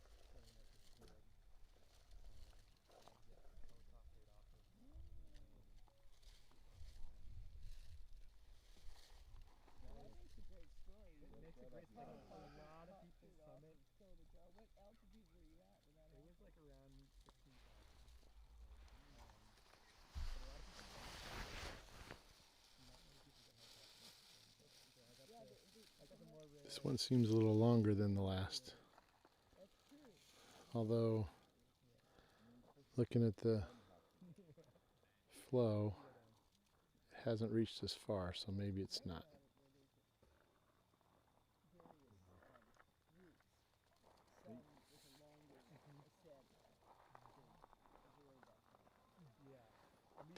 like filling up with fluid. I had to get helicoptered off of the plane. Well, that makes a great story. It makes a great story. A lot of people summit. What altitude were you at? It was like around 16,000. But a lot of people summit. Not many people get helicoptered. So I got the more rare. This one seems a little longer than the last. Although, looking at the flow, it hasn't reached this far, so maybe it's not.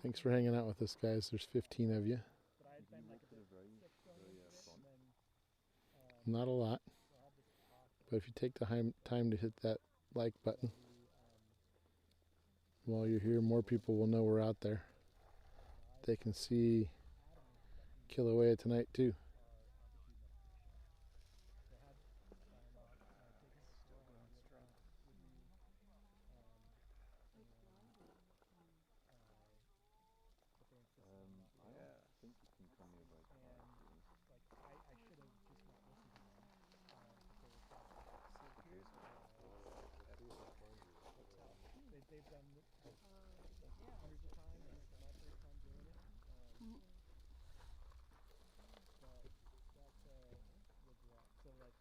Thanks for hanging out with us, guys. There's 15 of you. But I had been like a bit sick going into it, and then Not a lot. But if you take the time to hit that like button while you're here, more people will know we're out there. They can see Kilauea tonight too. I think you can come here by car. like I should have just not listened to them. They were talking. So here's what They've done this hundreds of times. This is my first time doing it. But that's regret. So like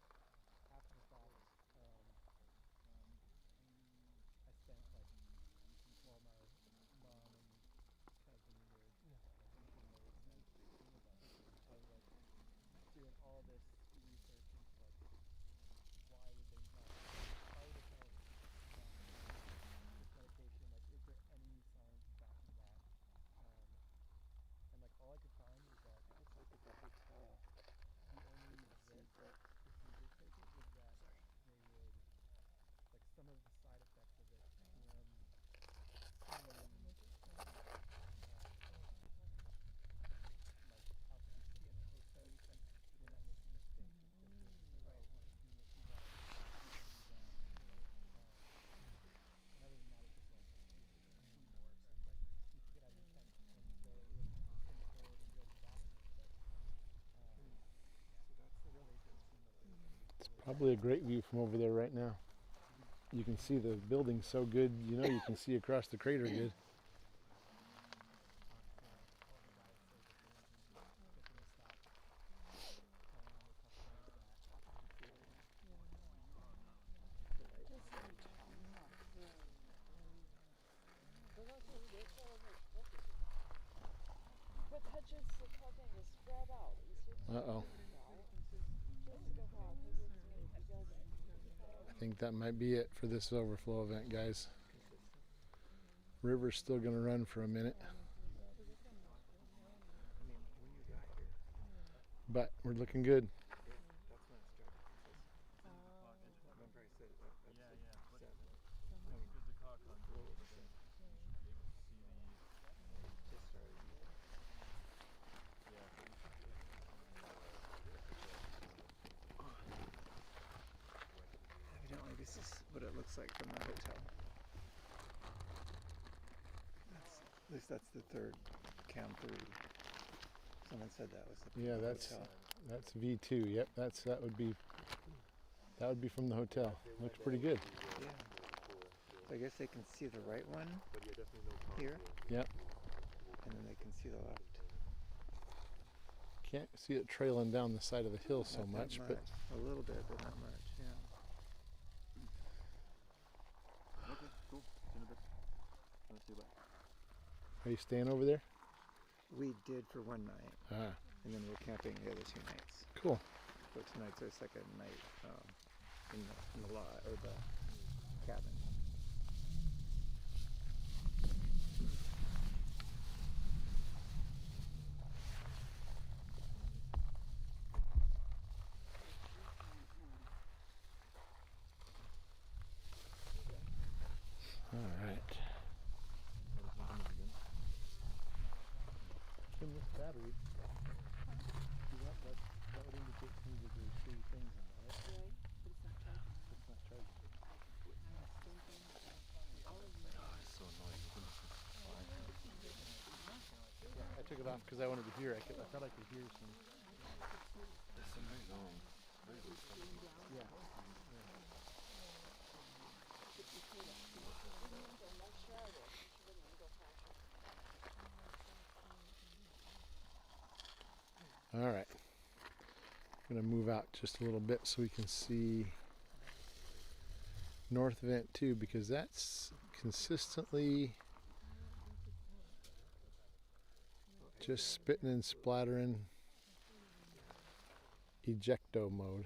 after the fact, I spent like while my mom and cousin were making notes, and I was like doing all this research into like why would they tell us this medication, like is there any science backing that? And like all I could find was that it's like at the hotel. the only risk if you did take it was that they would, like some of the side effects of it can seem like how could you take it at a hotel? You're not making a stink. And other than that, it's just like teamwork and like you should get out of your tent and go in the cold and go to the bathroom. But So that's the really good. It's probably a great view from over there right now. You can see the building so good, you know you can see across the crater good. But它这次它那个 spread out 一些 Uh-oh. 这次的话它是比较 I think that might be it for this overflow event, guys. River's still going to run for a minute. But we're looking good. That's when it started. Remember I said But because the car can't go, but then you should be able to see the. just started. Yeah, so you should be able to. Evidently this is what it looks like from the hotel. At least that's the third cam 30. Someone said that was the Yeah, hotel. that's V2. Yep, that would be from the hotel. Looks pretty good. Yeah. So I guess they can see the right one here. Yep. And then they can see the left. can't see it trailing down the side of the hill so Not that much, but a little bit, but not much. Yeah. Okay, cool. See you in a bit. See you, bye. are you staying over there? We did for one night, Ah, and then we're camping the other 2 nights. cool. So tonight's our second night in the lot or the cabin. All right. In this battery, see that would indicate to me that there's 3 things in there, right? Right, but it's not charging. It's not charging. It's so annoying. Yeah, I took it off because I wanted to hear. I thought I could hear some. It's very long. Very long. Yeah. All right. I'm going to move out just a little bit so we can see north vent too, because that's consistently just spitting and splattering ejecto mode.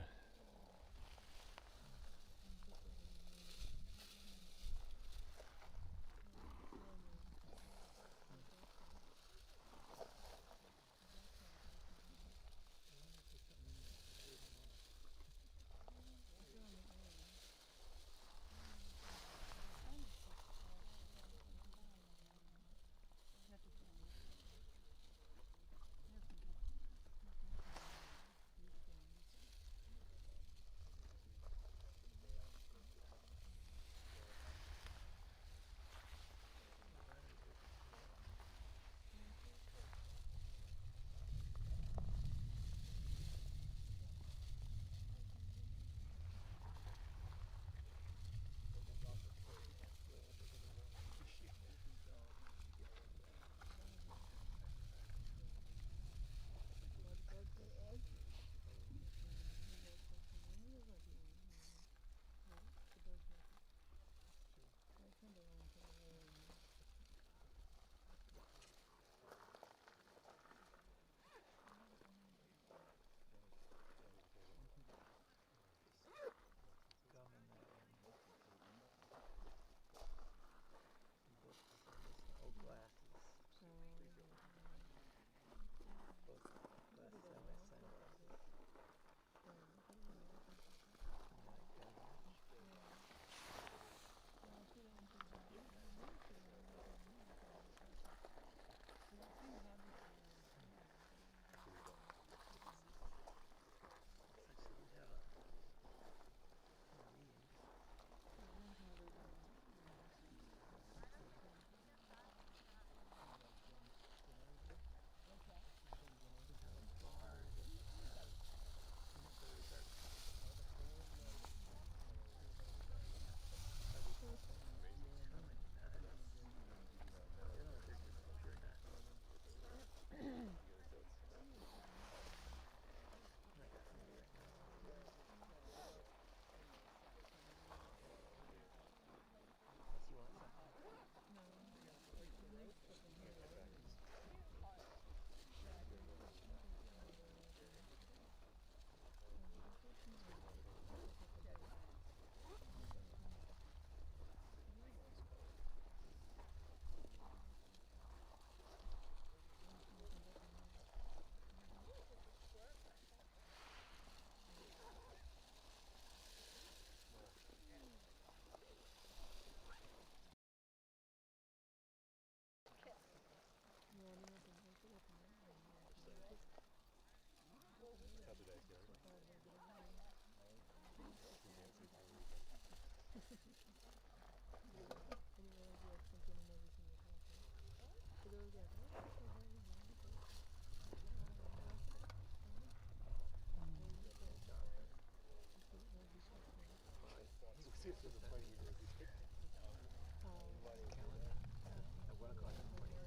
At 1 o'clock in the morning.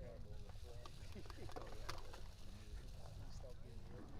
Oh yeah. You stop being here.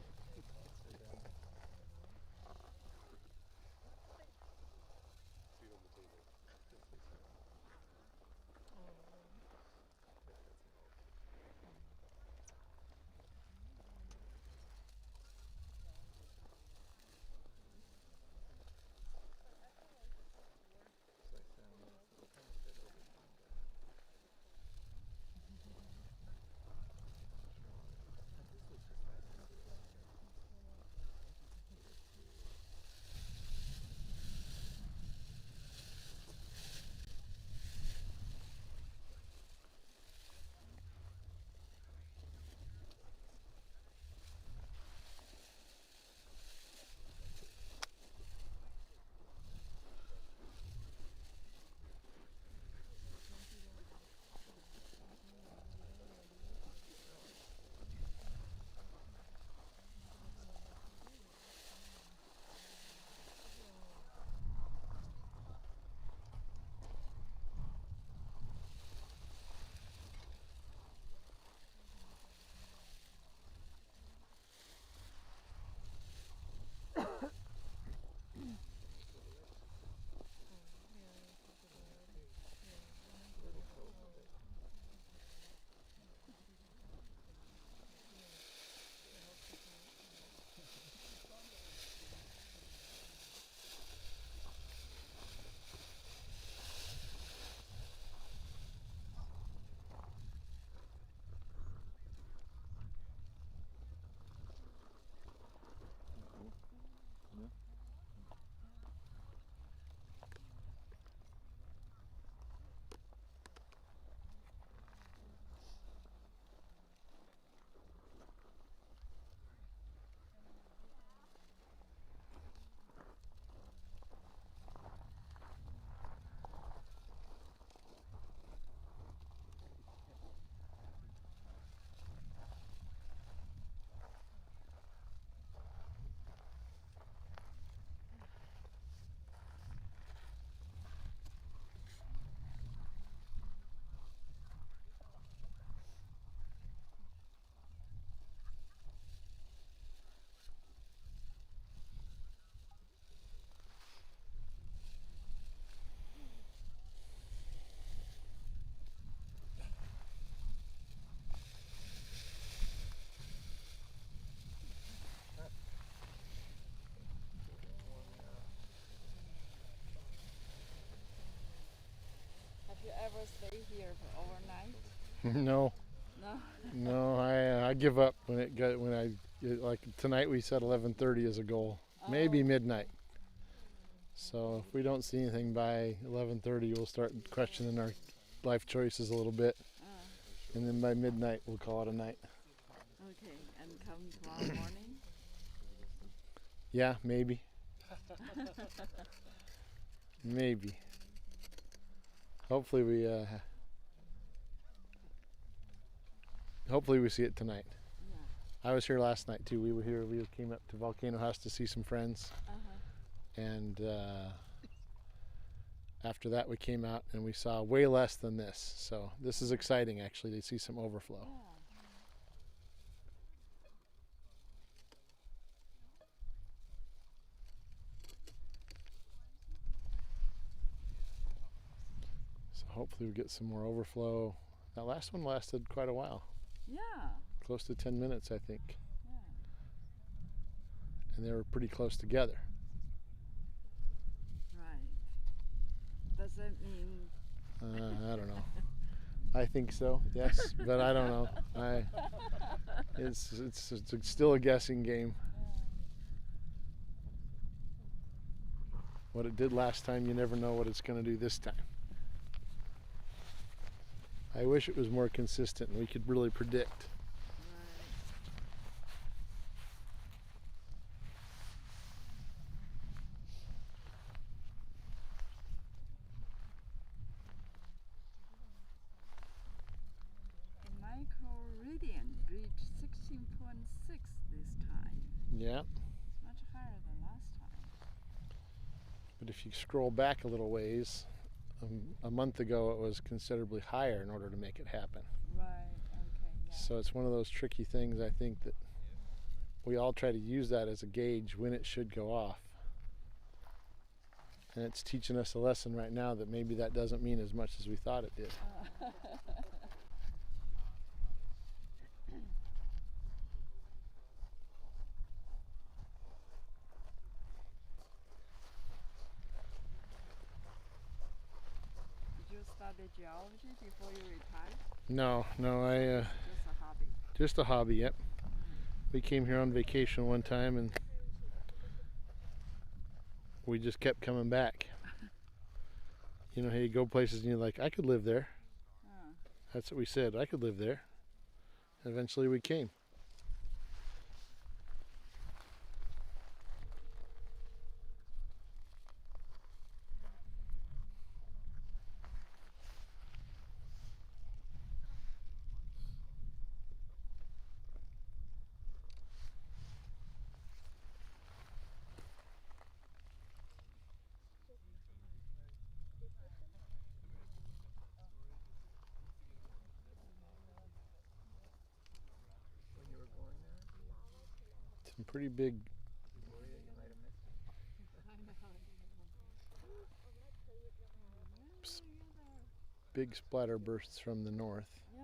stay here for overnight? No, No. no, I give up like tonight we set 11:30 as a goal, maybe Oh. midnight. So if we don't see anything by 11:30, we'll start questioning our life choices a little bit, and then by midnight we'll call it a night. Okay, and come tomorrow morning? Yeah, maybe. Maybe. Hopefully we see it tonight. Yeah. I was here last night too. We were here. We came up to Volcano House to see some friends, and after that we came out and we saw way less than this. So this is exciting actually to see some overflow. Yeah. So hopefully we get some more overflow. That last one lasted quite a while. Yeah. Close to 10 minutes, I think. Yeah. And they were pretty close together. Right. Does that mean? I don't know. I think so, yes, but I don't know. It's still a guessing game. What it did last time, you never know what it's going to do this time. I wish it was more consistent and we could really predict. The microradian reached 16.6 this time. Yeah, It's much higher than last time. but if you scroll back a little ways, a month ago it was considerably higher in order to make it happen. Right, okay, yeah. So it's one of those tricky things, I think, that we all try to use that as a gauge when it should go off. And it's teaching us a lesson right now that maybe that doesn't mean as much as we thought it did. Did you study geology before you retired? No, Just a hobby. just a hobby, yep. We came here on vacation one time and we just kept coming back. You know how you go places and you're like, I could live there. That's what we said, I could live there. Eventually we came. When you were born there, Some pretty big Gloria, you might have missed it. big splatter bursts from the north. Yeah.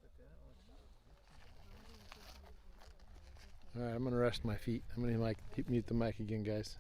But then it looks All right, I'm gonna rest my feet. I'm gonna mute the mic again, guys.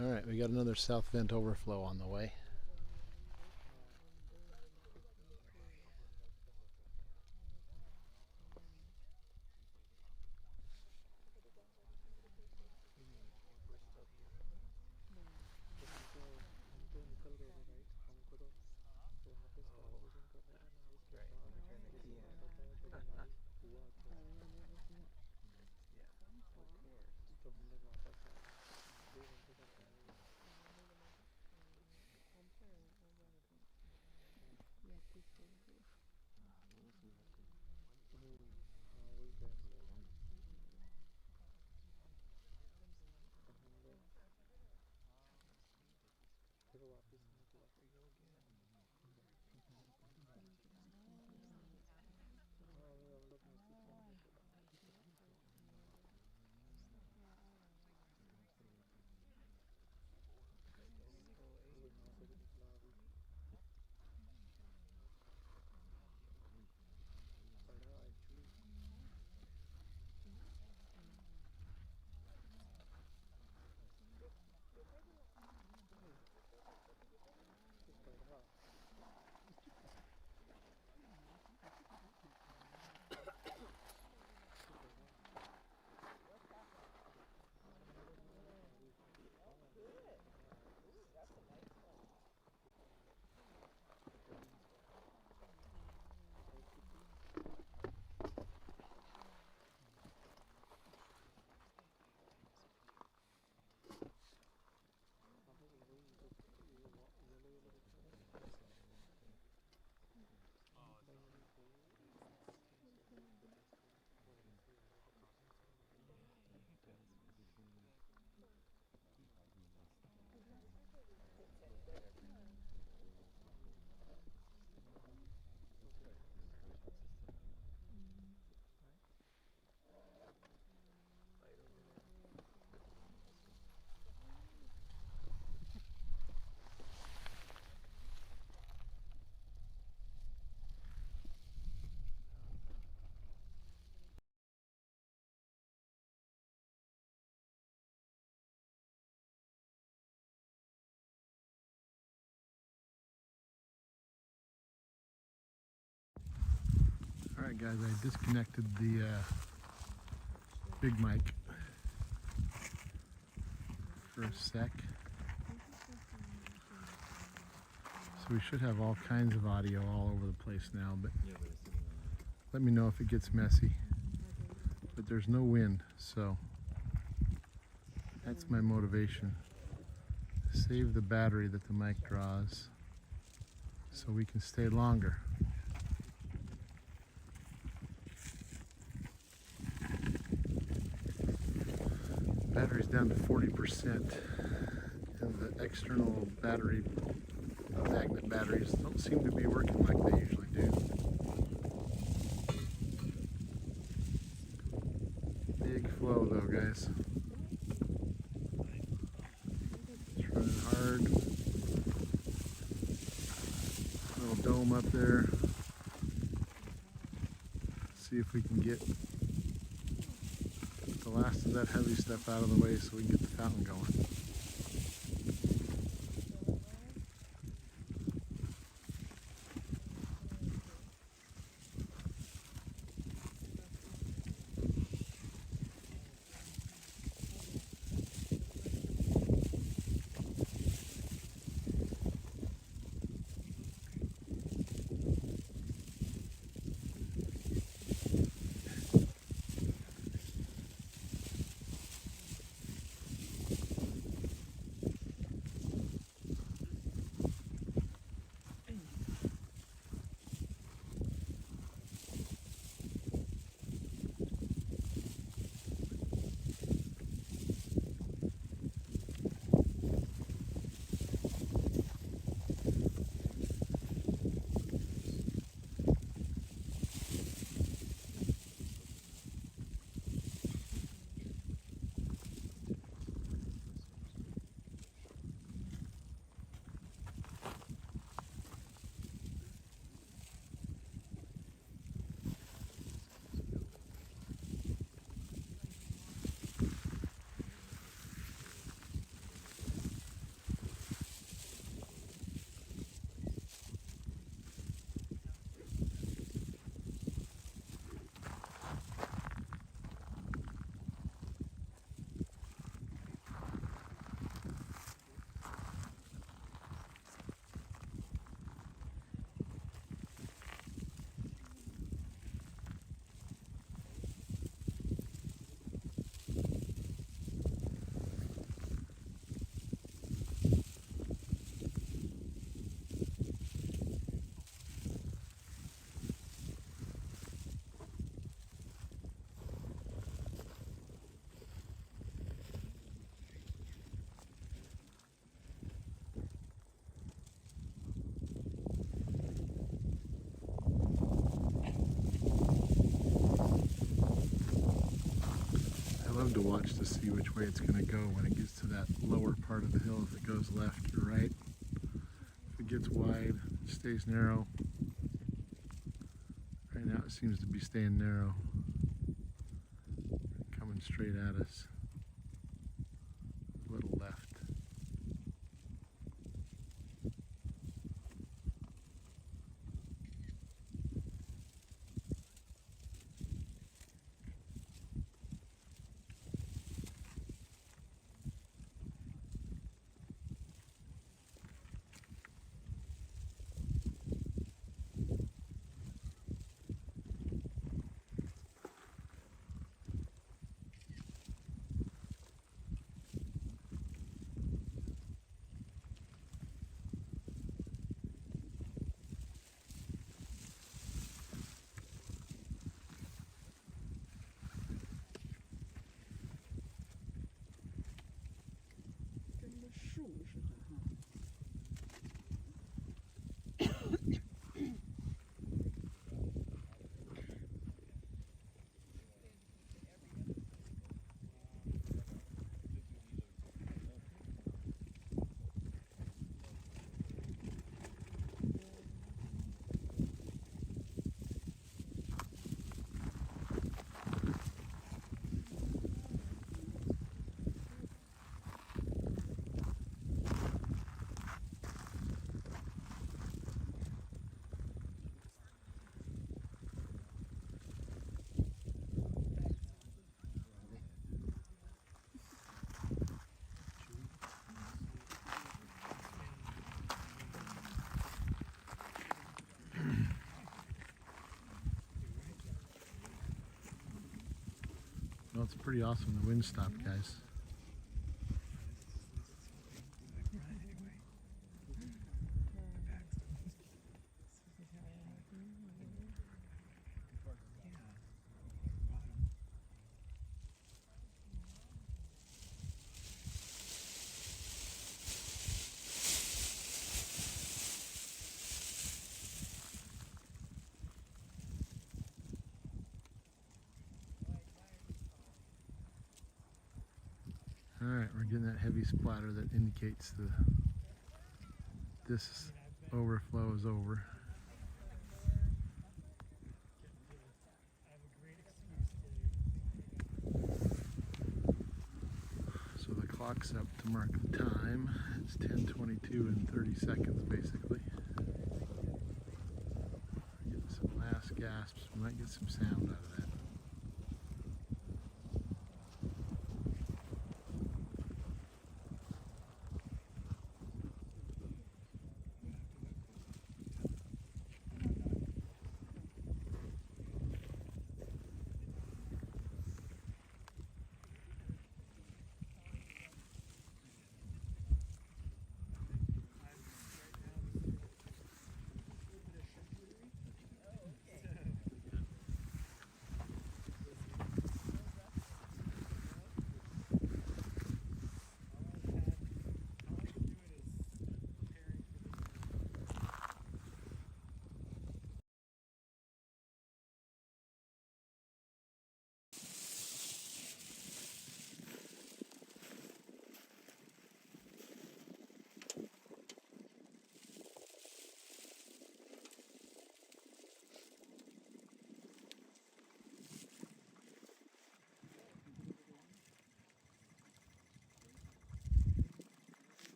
Alright, we got another south vent overflow on the way. Alright guys, I disconnected the big mic for a sec. So we should have all kinds of audio all over the place now, but let me know if it gets messy. But there's no wind, so that's my motivation. Save the battery that the mic draws so we can stay longer. Battery's down to 40%, and the external battery, magnet batteries, don't seem to be working like they usually do. Big flow though, guys. It's running hard. Little dome up there. Let's see if we can get the last of that heavy stuff out of the way so we can get the fountain going. love to watch to see which way it's going to go when it gets to that lower part of the hill, if it goes left or right. If it gets wide, it stays narrow. Right now it seems to be staying narrow, coming straight at us. A little left. Well, it's pretty awesome the wind stopped, guys. Alright, we're getting that heavy splatter that indicates this overflow is over. So the clock's up to mark the time. It's 10:22 and 30 seconds basically. Getting some last gasps. We might get some sound out of that.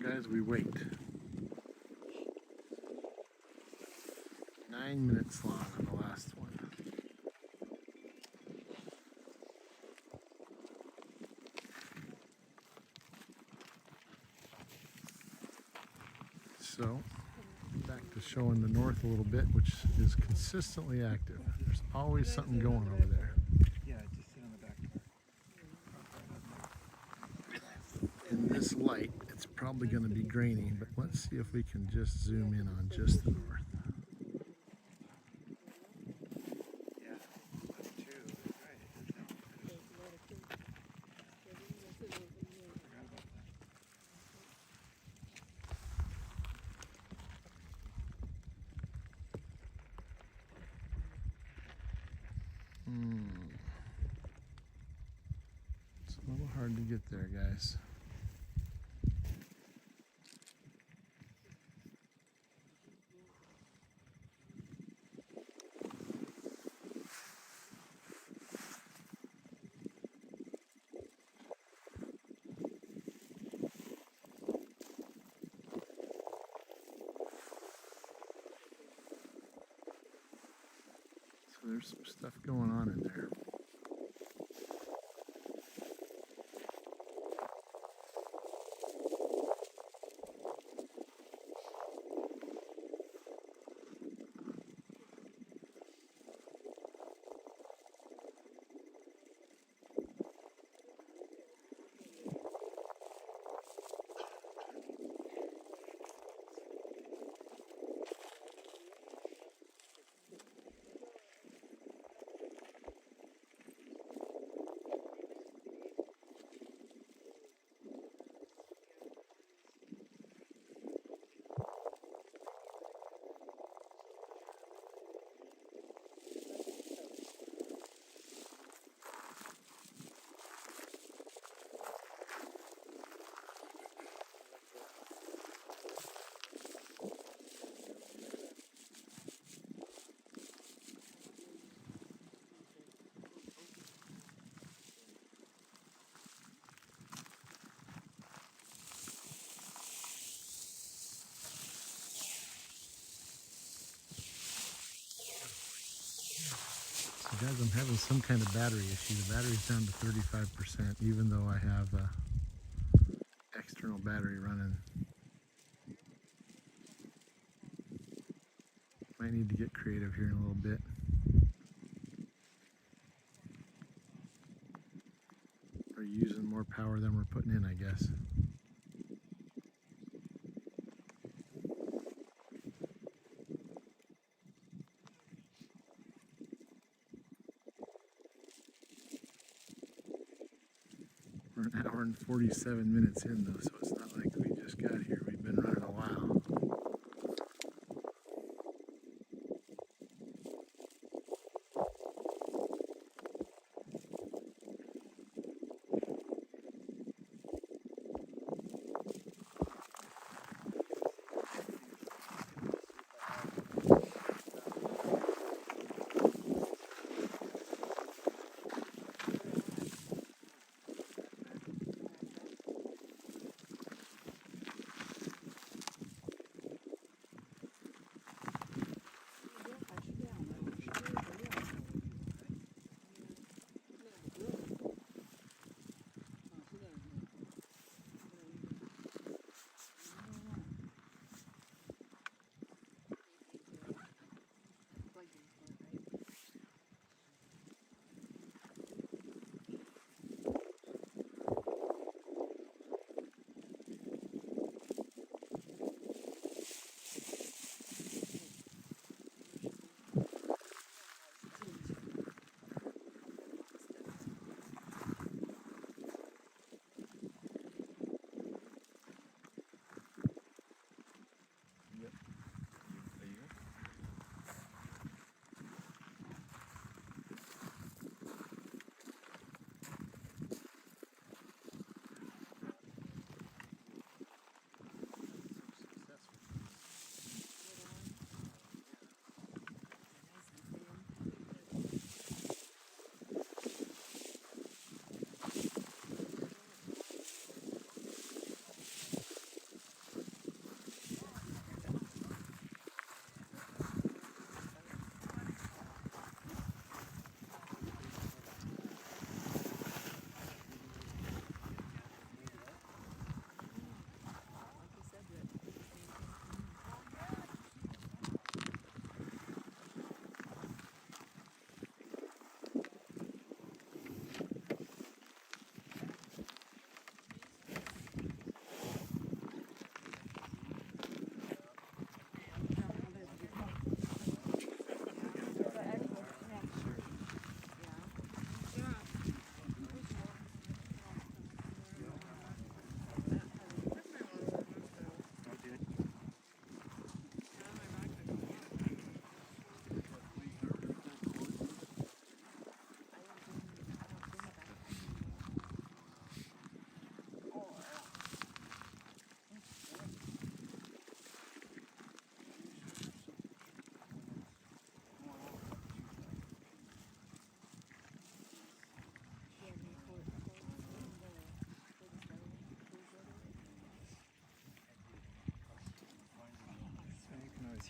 Guys, we wait. 9 minutes long on the last one. So, back to showing the north a little bit, which is consistently active. There's always something going over there. Yeah, just sit on the back door. In this light, it's probably probably going to be grainy, but let's see if we can just zoom in on just the north. Yeah, that's true. That's right. It's a little hard to get there, guys. So there's some stuff going on in there. So guys, I'm having some kind of battery issue. The battery's down to 35%, even though I have a external battery running. Might need to get creative here in a little bit. We're using more power than we're putting in, I guess. We're an hour and 47 minutes in though, so it's not like we just got here. We've been running a while.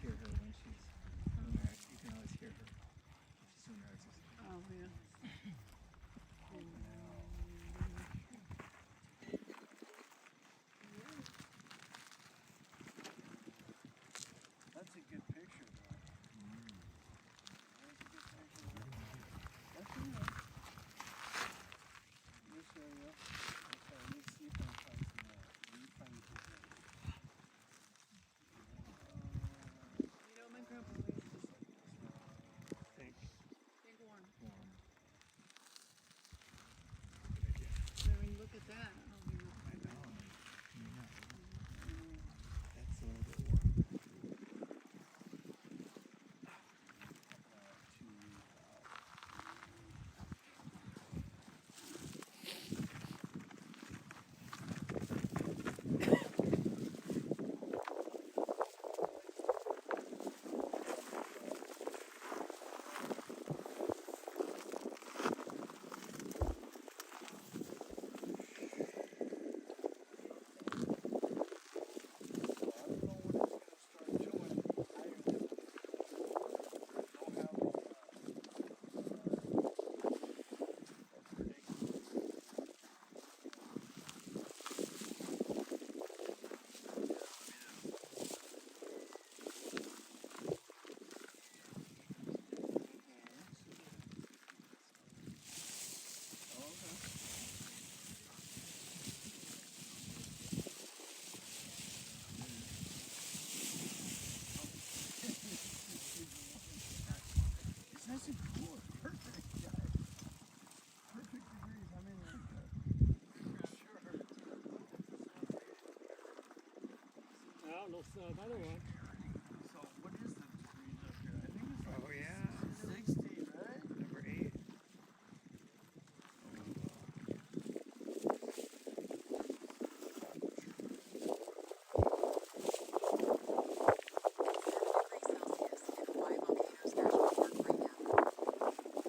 hear her when she's doing her. You can always hear her when she's doing her exercise. Oh, yeah. That's a good picture, though. That's a good picture. That's enough. This area. Okay, let's see if I can find some more. Let me find the picture. You know, my grandpa used to Think. think warm. Warm. So when you look at that, I'll be right I back. know. That's a little bit warm. It's nice and cool. Perfect, guys. Perfect degrees. I'm in like that. Sure. Nou, nog another one. So, what is the degrees up here? I think it's like Oh, yeah. 60, right? Number 8. Celsius in Hawaii Volcanoes National Park right now.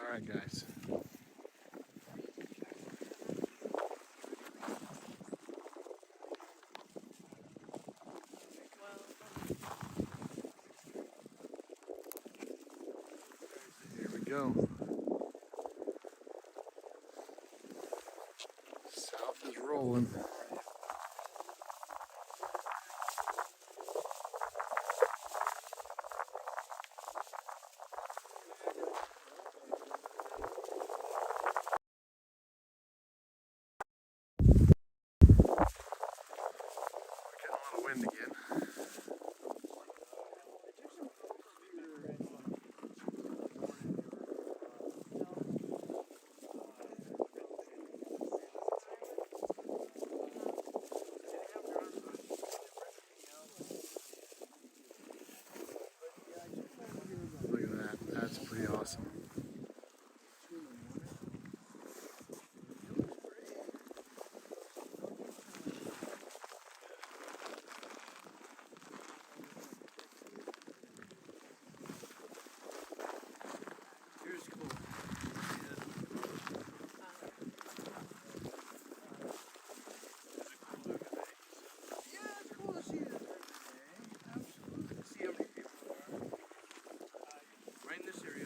All right, guys. Here we go. South is rolling. Getting a little wind again. Look at that. That's pretty awesome. Here's cool. Yeah, it's cool to see this every day. Absolutely. See how many people there are. Right in this area.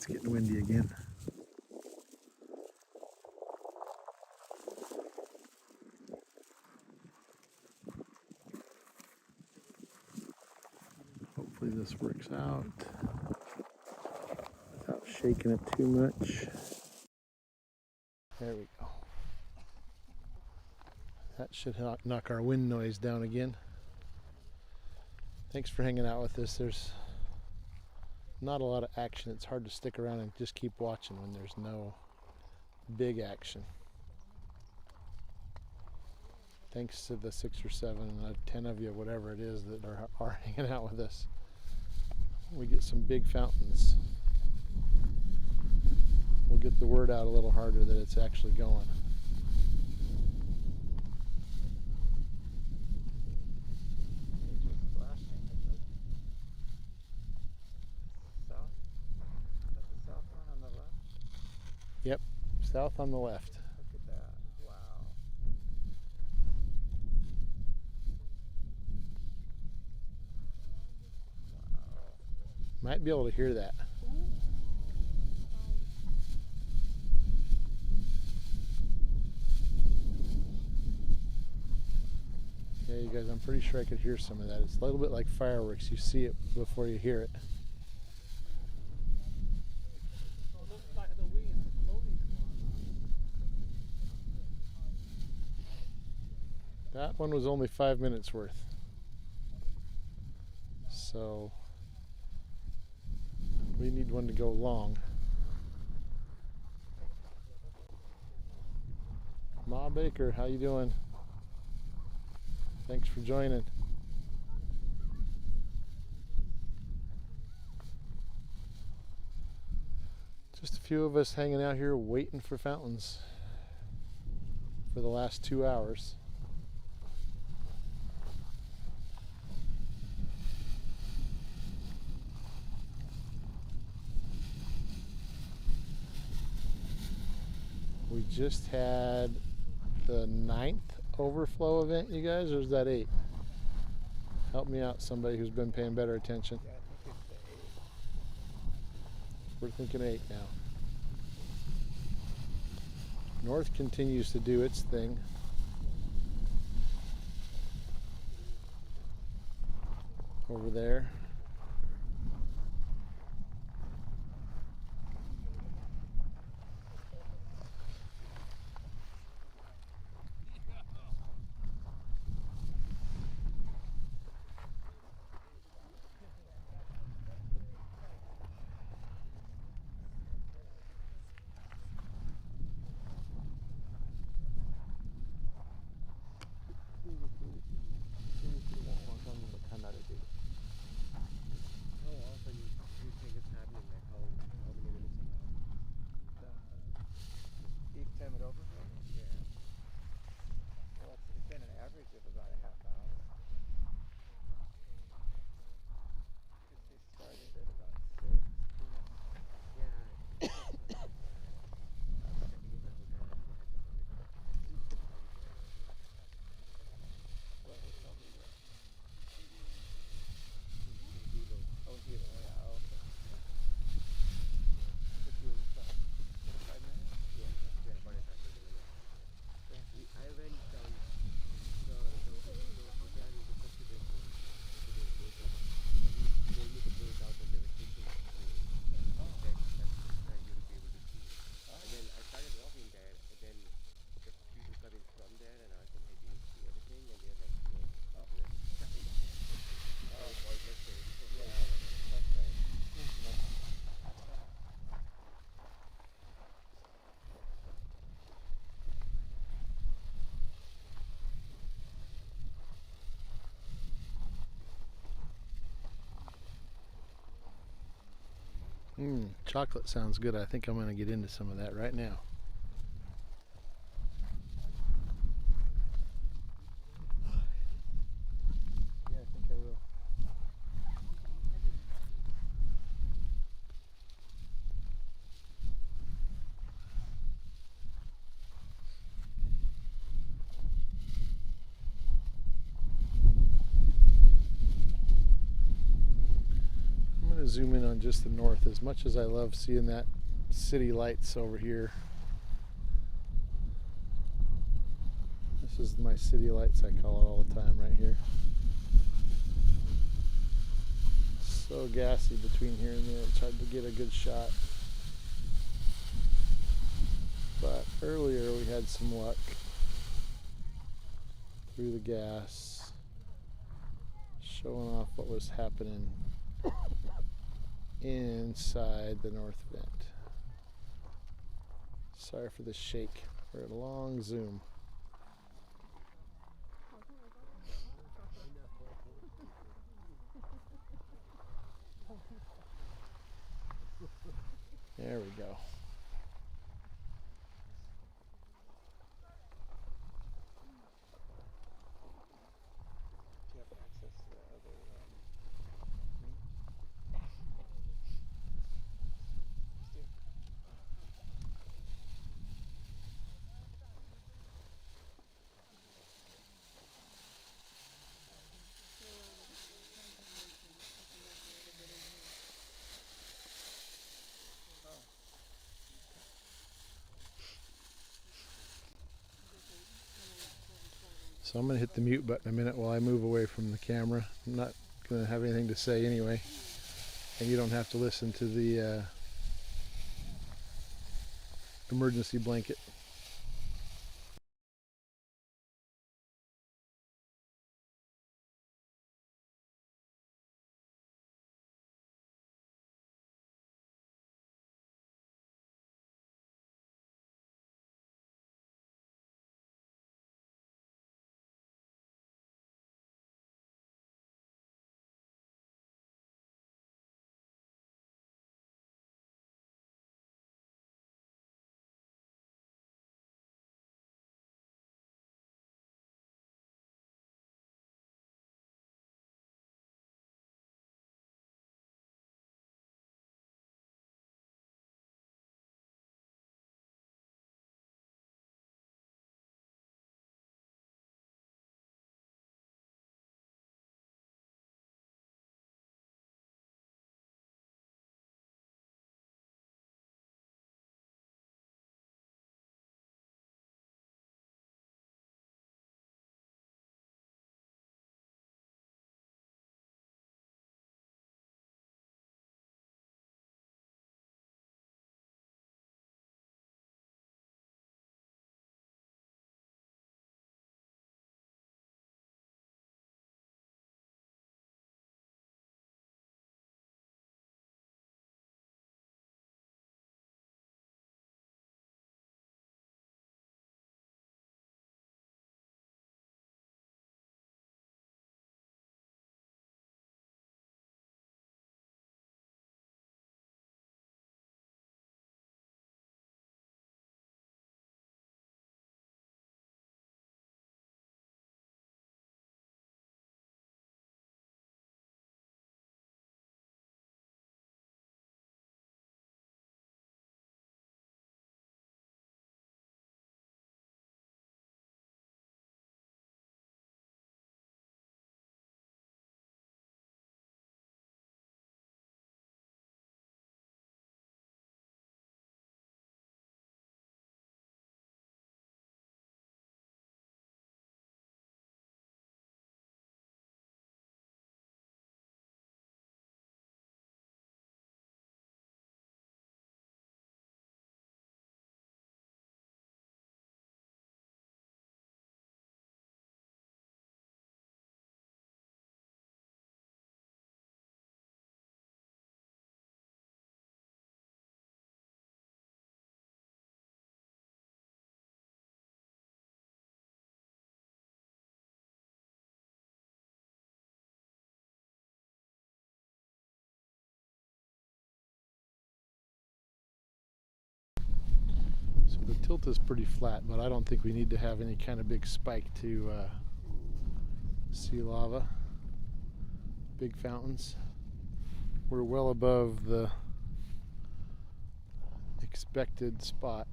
it's getting windy again. Hopefully this works out without shaking it too much. There we go. That should knock our wind noise down again. Thanks for hanging out with us. There's not a lot of action. It's hard to stick around and just keep watching when there's no big action. Thanks to the 6 or 7, 10 of you, whatever it is, that are hanging out with us. We get some big fountains. We'll get the word out a little harder that it's actually going. Yep, south on the left. Look at that. Wow. Might be able to hear that. Yeah, you guys, I'm pretty sure I could hear some of that. It's a little bit like fireworks. You see it before you hear it. Looks like the wind is blowing. That one was only 5 minutes worth. So we need one to go long. Ma Baker, how you doing? Thanks for joining. Just a few of us hanging out here waiting for fountains for the last 2 hours. We just had the 9th overflow event, you guys, or is that 8? Help me out, somebody who's been paying better attention. Yeah, I think it's the 8. We're thinking 8 now. North continues to do its thing. Over there. Each time it overflows? Yeah. Well, it's been an average of about a half hour. They started at about 6 p.m. What was over there? Oh, Hilo, yeah, okay. Took you about 45 minutes? Yeah, 45 minutes. I went down the hotel in the first day. He told me to go down the devastation. Then you'll be able to see. And then I started walking there, and then the people coming from there, and I said, hey, do you see everything? And they're like, no. Pointless there. Yeah, that's right. Chocolate sounds good. I think I'm going to get into some of that right now. Yeah, I think I will. I'm going to to zoom in on just the north. As much as I love seeing that city lights over here, this is my city lights, I call it all the time, right here. So gassy between here and there, it's hard to get a good shot. But earlier we had some luck through the gas, showing off what was happening inside the north vent. Sorry for the shake. We're at a long zoom. There we go. Do you have access to the other So I'm going to hit the mute button a minute while I move away from the camera. I'm not going to have anything to say anyway. And you don't have to listen to the emergency blanket. So the tilt is pretty flat, but I don't think we need to have any kind of big spike to see lava. Big fountains. We're well above the expected spot.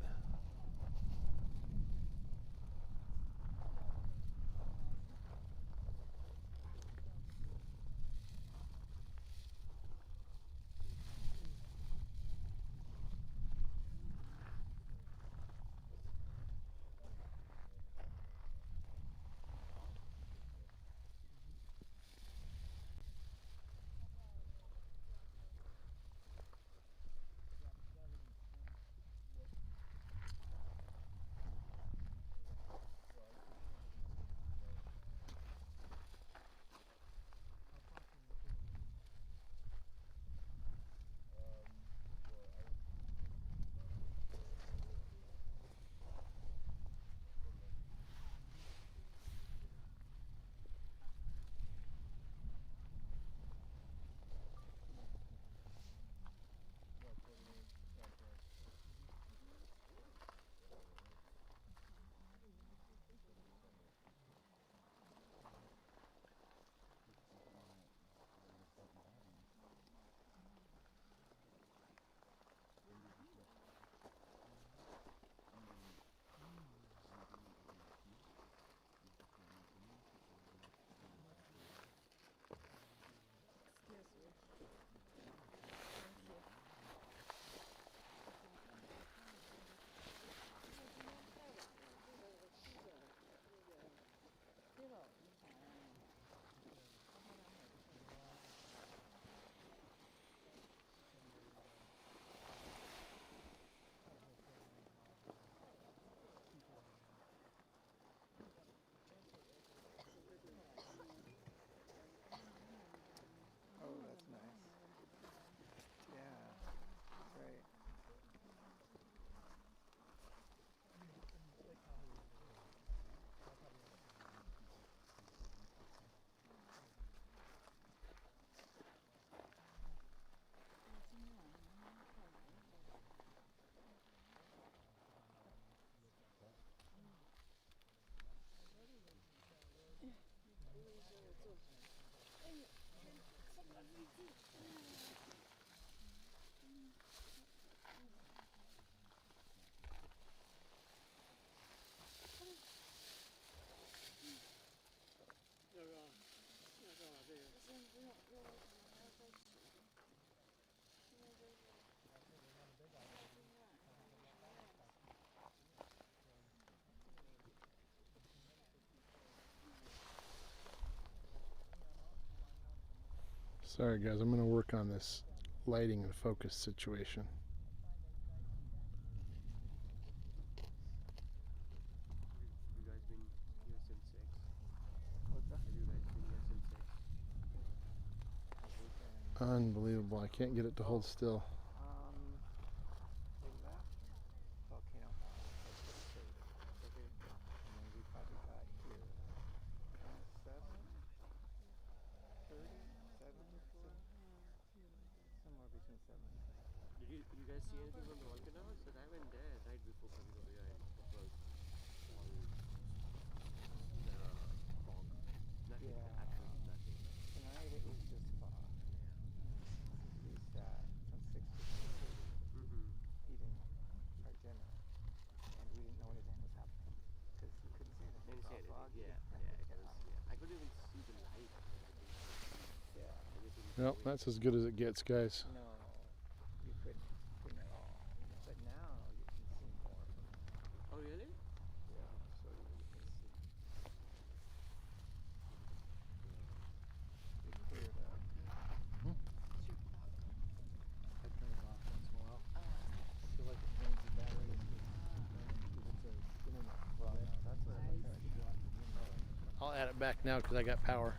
Sorry guys, I'm going to work on this lighting and focus situation. Have you guys been here since 6? What's that? Have you guys been here since 6? Unbelievable. I can't get it to hold still. We left Volcano House at 6:30. Okay. And then we probably got here around 7:30, somewhere between 7 and 7. Did you guys see anything from the volcanoes? Because I went there right before coming over here and it was all fog. Nothing, Yeah. absolutely nothing. Tonight it was just fog. We sat from 6 to 6:30 eating our dinner, and we didn't know anything was happening because you couldn't see anything. Didn't It see was all anything. foggy. Yeah, it was. Yeah. I couldn't even see the light. Yeah. Everything was Well, going- that's as good as it gets, guys. No, you couldn't at all. But now you can see more from Oh really? yeah, so you can see. It cleared up. I turn it off once in a while. I feel like it drains the battery. If it's an internet Well, problem. that's what it looked like. I'll add it back now because I got power.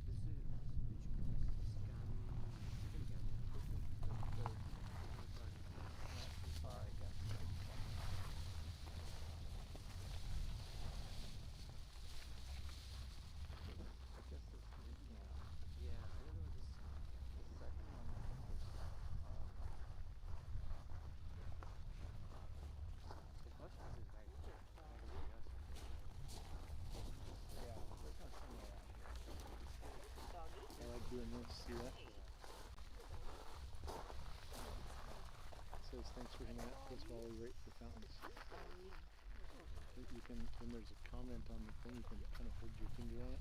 This is which scan second camera. Not too far, I guess. I guess this is, Yeah, I don't know this. the second one I think was The first one is right over here. yeah, the first one's somewhere around here. I like doing this. See that? It says thanks for hanging out with us while we rate the fountains. You can, when there's a comment on the thing, you can kind of hold your finger on it.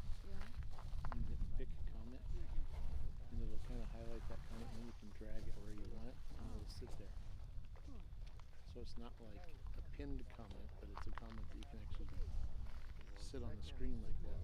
And hit pick comment. And it'll kind of highlight that comment, and then you can drag it where you want it, and it'll sit there. So it's not like a pinned comment, but it's a comment that you can actually sit on the screen like that.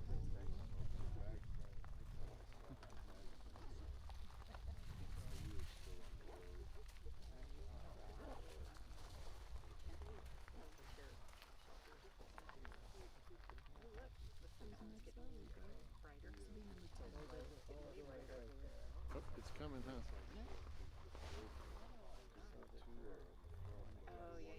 Oh, it's coming, huh? Oh, yeah.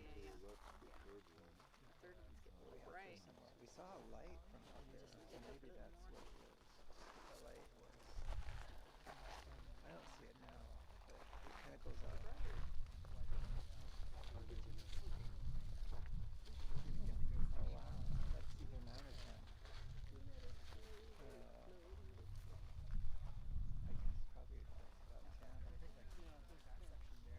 Right. We saw a light from out there, so maybe that's what it is. The light was. I don't see it now, but it kind of goes out. Oh wow, that's either 9 or 10. I guess probably that's about 10.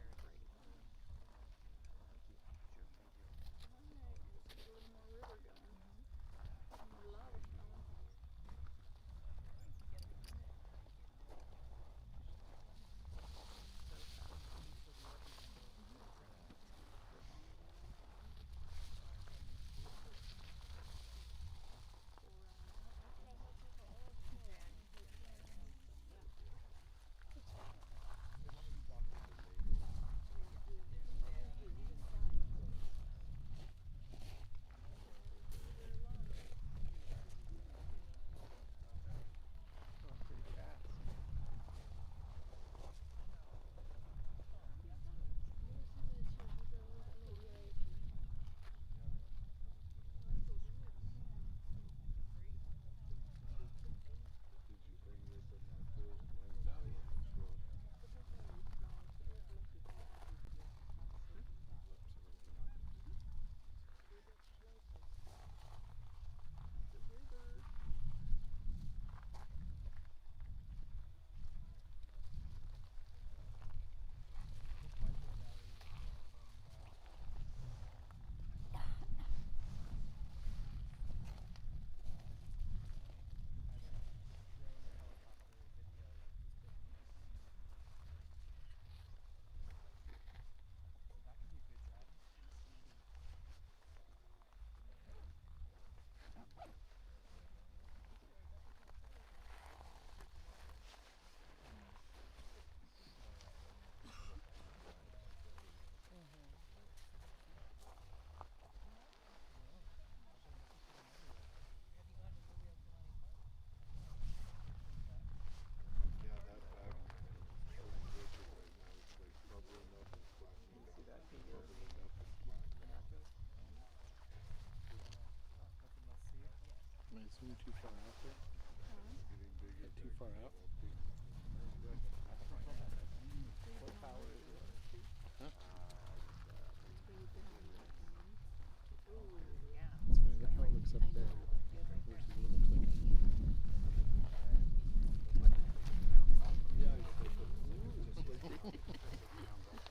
I zoom too far out there? Too far out? What power is it? Huh? Yeah. It's funny, look how it looks up I there know. Good right there. versus what it looks like on here.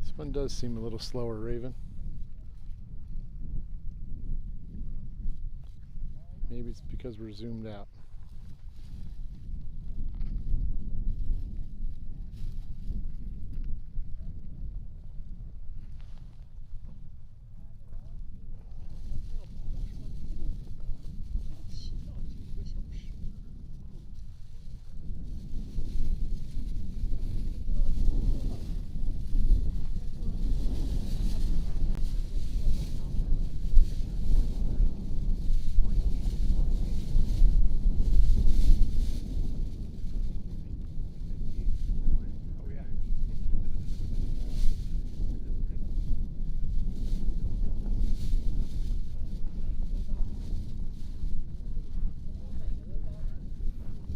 This one does seem a little slower, Raven. Maybe it's because we're zoomed out.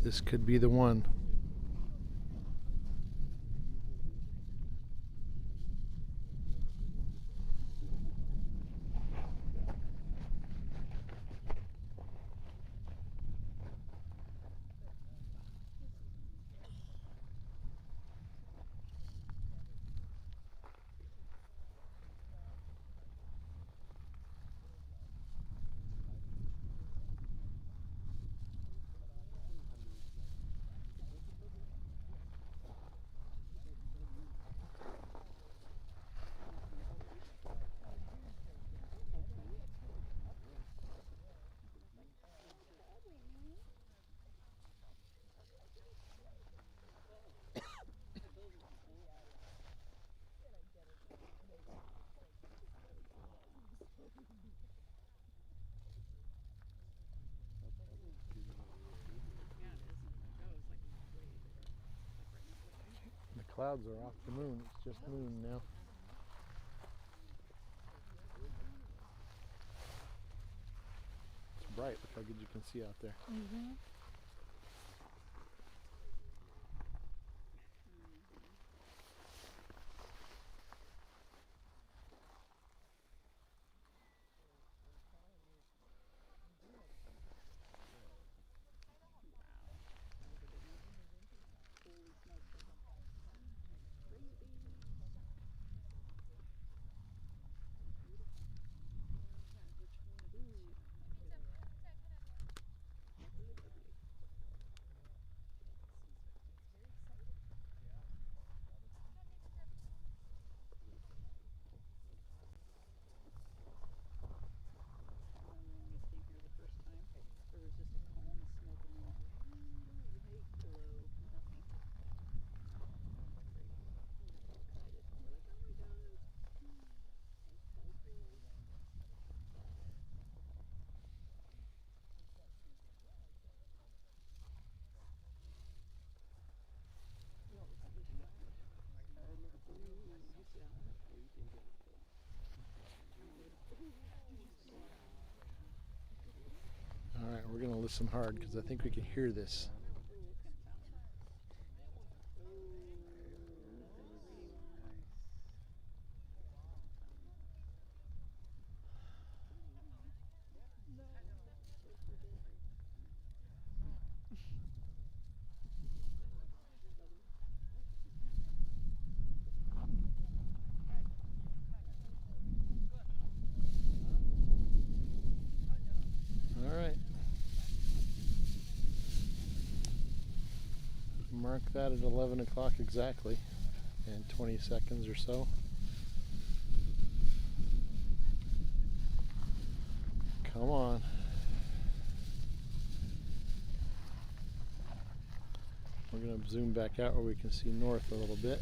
This could be the one. The clouds are off the moon. It's just moon now. It's bright. Look how good you can see out there. Mm-hmm. All right, we're gonna listen hard because I think we can hear this. All right. Mark that at 11 o'clock exactly, and 20 seconds or so. Come on. We're going to zoom back out where we can see north a little bit.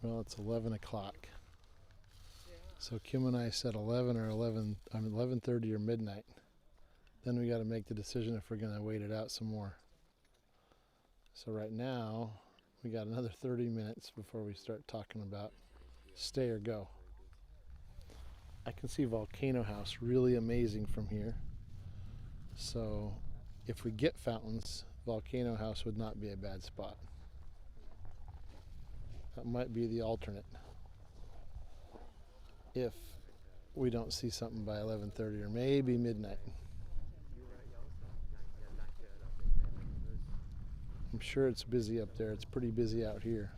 Well, it's 11 o'clock. So Kim and I said 11 or 11:30 or midnight. Then we got to make the decision if we're going to wait it out some more. So right now, we got another 30 minutes before we start talking about stay or go. I can see Volcano House really amazing from here. So if we get fountains, Volcano House would not be a bad spot. That might be the alternate if we don't see something by 11:30 or maybe midnight. I'm sure it's busy up there. It's pretty busy out here.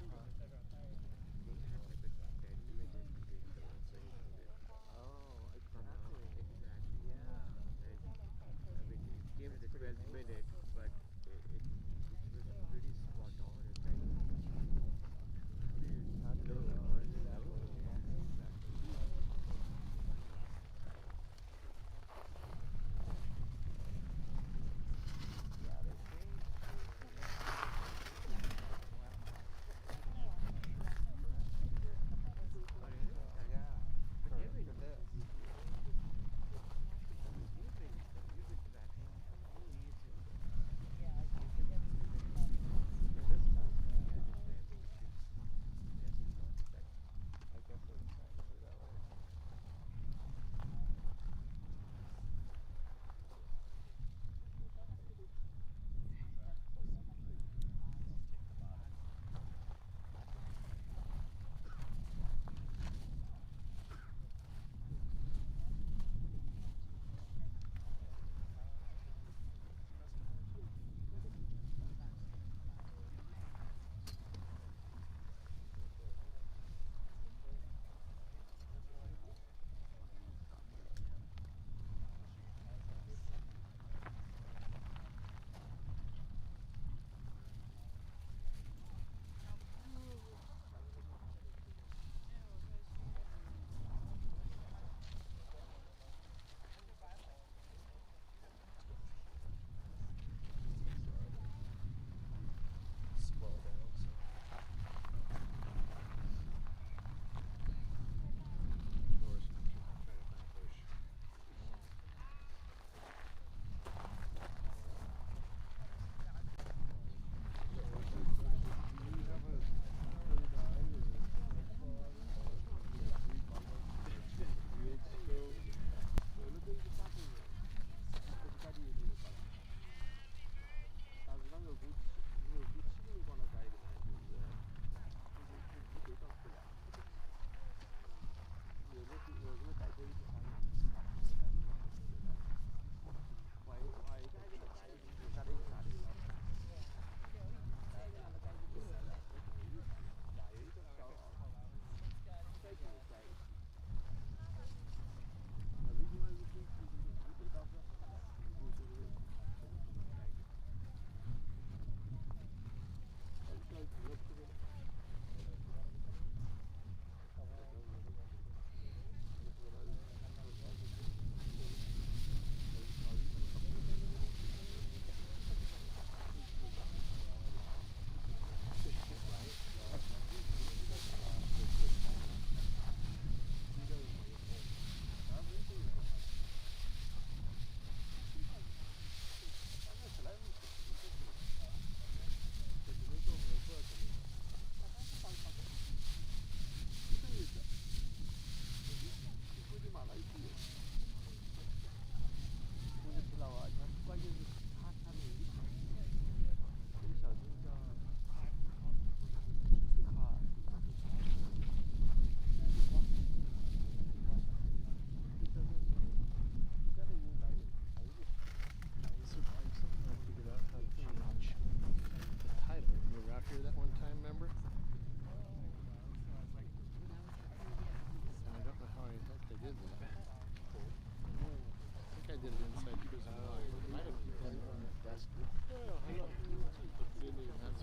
did it inside prison. It might have been on that desk. That's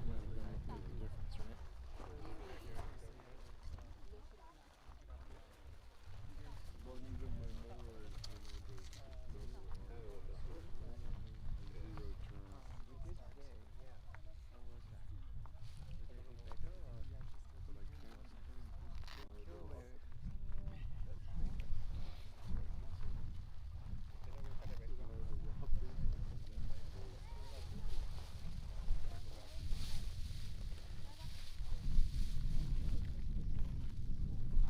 why we're going to make the difference, right? We did today, yeah. How was that? Did they do better or? Kilauea, that's pretty much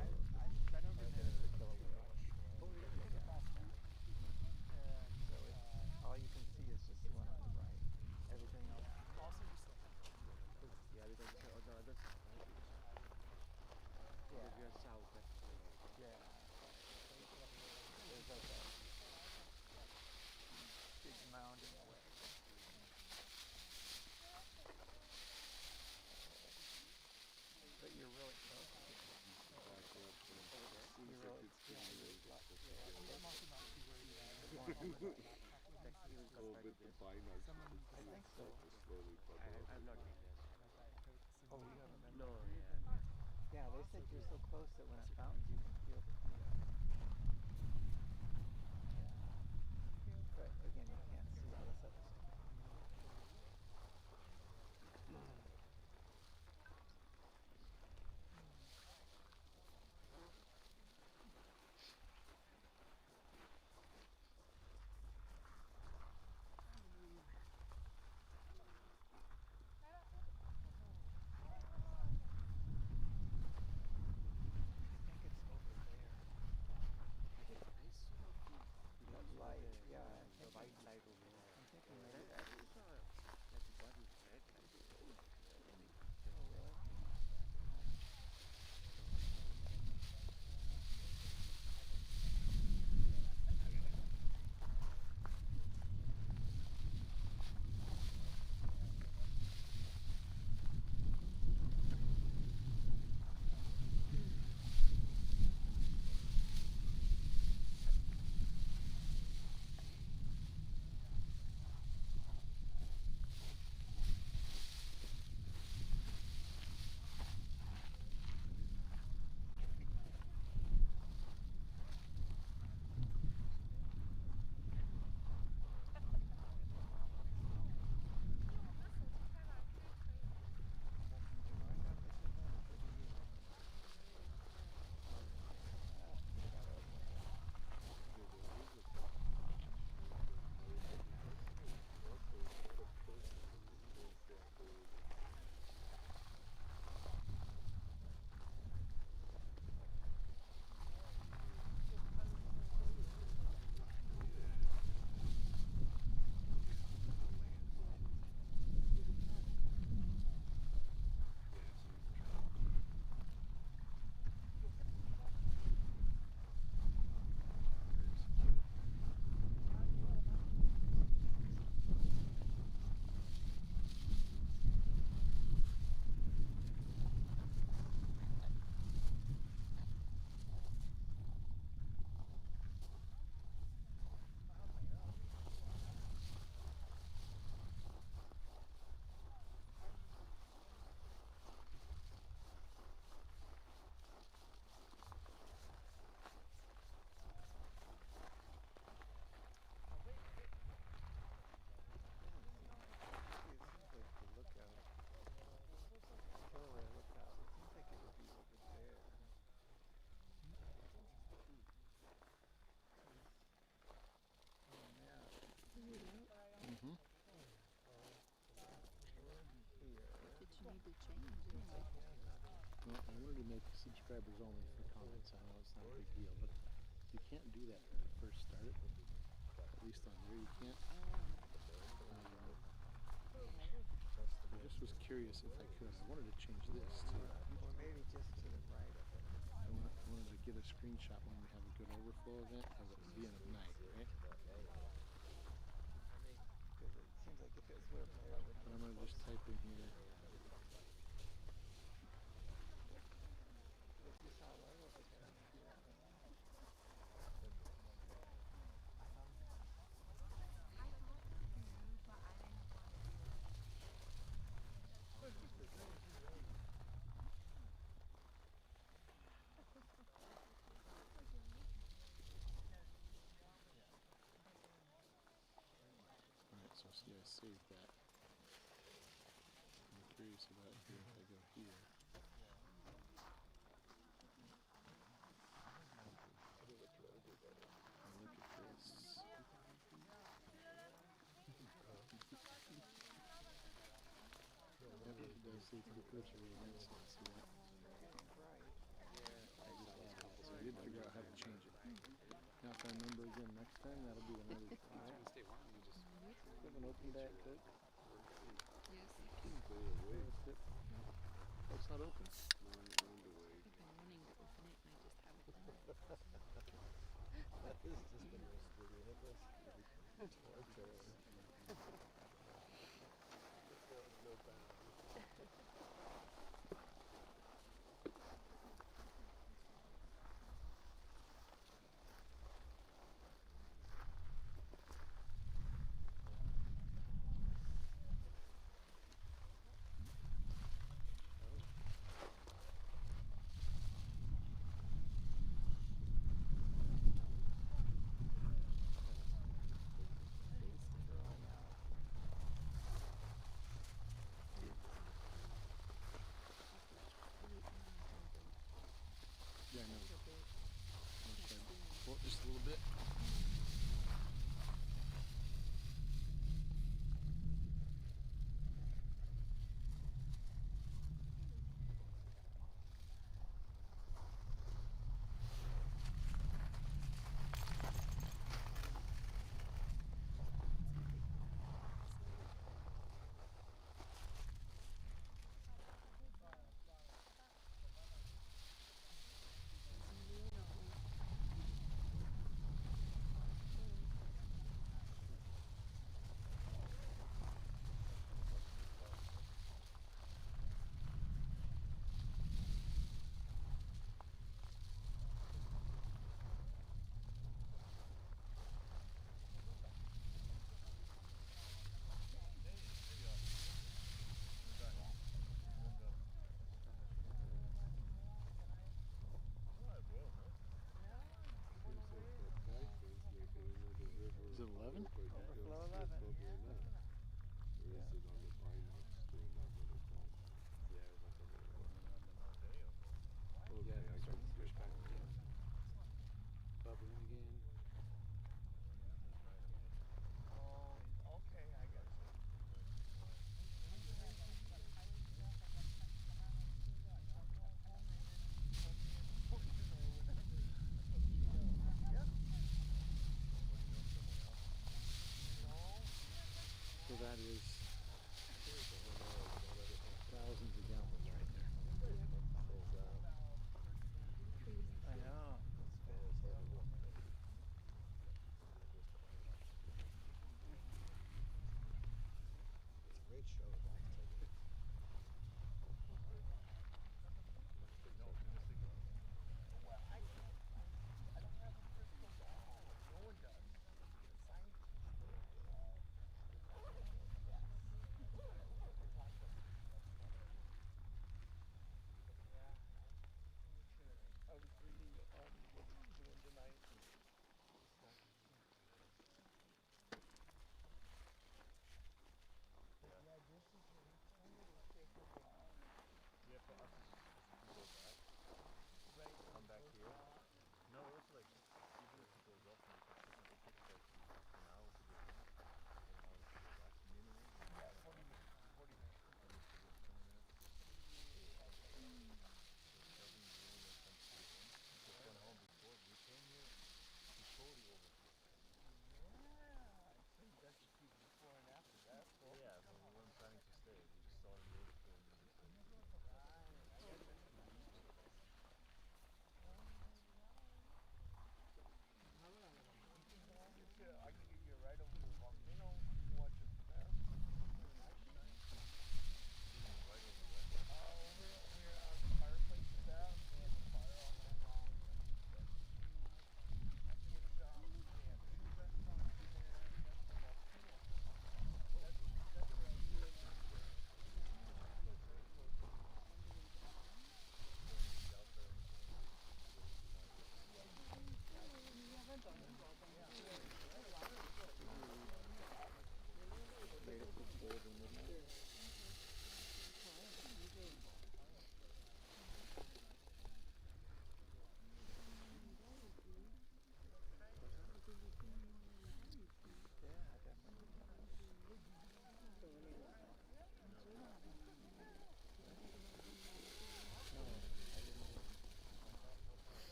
I've been over there to Kilauea. Oh, really? And so it's, all you can see is just the one on the right. Everything else. Yeah, because on the other side, right? Yeah. Because we are south, that's Yeah. There's like a big mound in the way. But you're really close. You're really, yeah, you're like, I'm also not too worried about it. one on the right. that's even compared to this. I think so. I've not been there. Oh, you haven't been? No, yeah. Yeah, they said you're so close that when it fountains you can feel the heat of it. Yeah. But again, you can't see all this other stuff. I think it's over there. I saw That light, yeah. the white light over there. I'm thinking I maybe I that's. saw like one red light. Oh, really? Well, I wanted to make subscribers only for comments. I know it's not a big deal, but you can't do that when you first start it. At least on there, you can't. I just was curious if I could. I wanted to change this too. Or maybe just to the right of it. I wanted to get a screenshot when we have a good overflow event of it being at night, right? Because it seems like if it was over there, it would But I'm going to just type in here. If you saw right over there. See, I saved that. I'm curious about here if I go here. And look at this. That really does say precursory events. See that? So I did figure out how to change it. Now if I remember again next time, that'll be another try. You have an open back Coke? Yes. Oh, it's not open. I've been wanting to open it and I just haven't done it. That is just the most ridiculous. No bounds.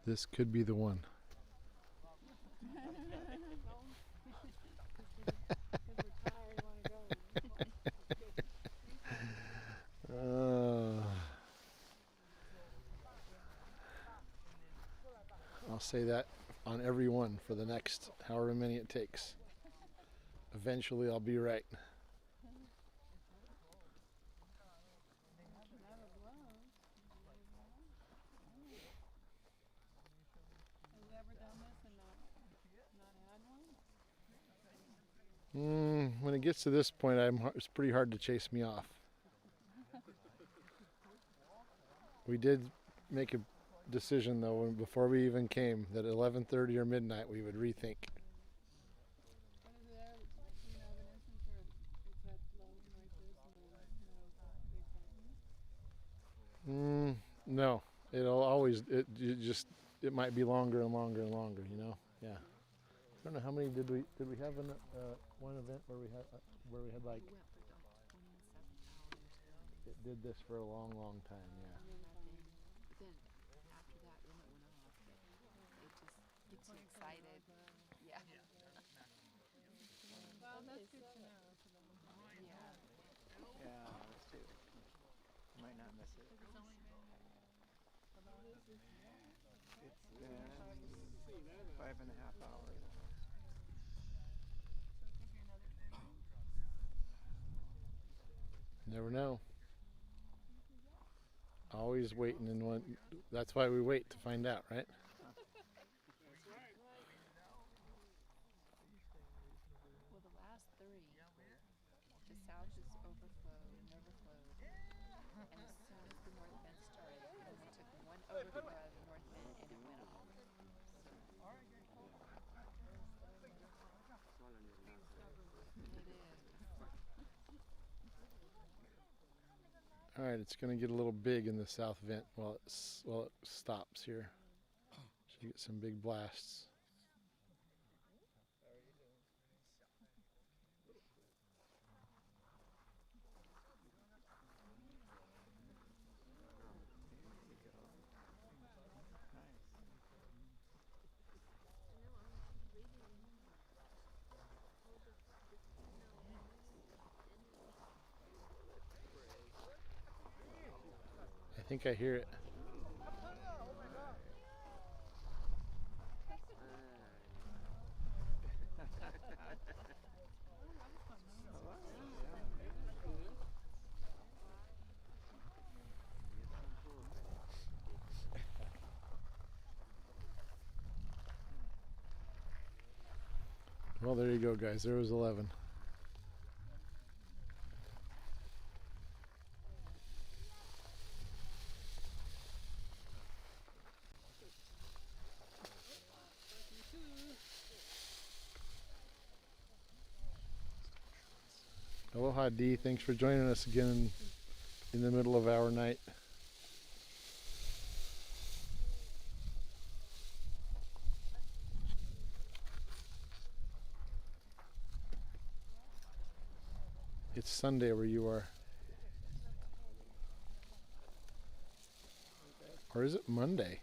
This could be the one. I'll say that on every one for the next however many it takes. Eventually I'll be right. Have you ever done this and not had one? When it gets to this point, it's pretty hard to chase me off. We did make a decision though before we even came that at 11:30 or midnight we would rethink. What is there, do you have an instance where it's had flowing like this and then big fountain? No, it'll always it might be longer and longer and longer. You know, yeah. I don't know how many did we have in one event where we had like it did this for a long time. Yeah. Then after that, then it went off. But it just gets you excited. Yeah. Well, that's good to know. Yeah. Yeah, that's too. Might not miss it. It's only been about It's been 5.5 hours. so it could be another 30. Never know. Always waiting in one. That's why we wait to find out, right? Well, the last three, the south just overflowed and overflowed. And as soon as the north bend started, it only took one overflow out of the north bend and it went off. It is. All right, it's going to get a little big in the south vent while it stops here. Should get some big blasts. I think I hear it. Well, there you go, guys. There was 11. Aloha, Dee. Thanks for joining us again in the middle of our night. It's Sunday where you are. Or is it Monday?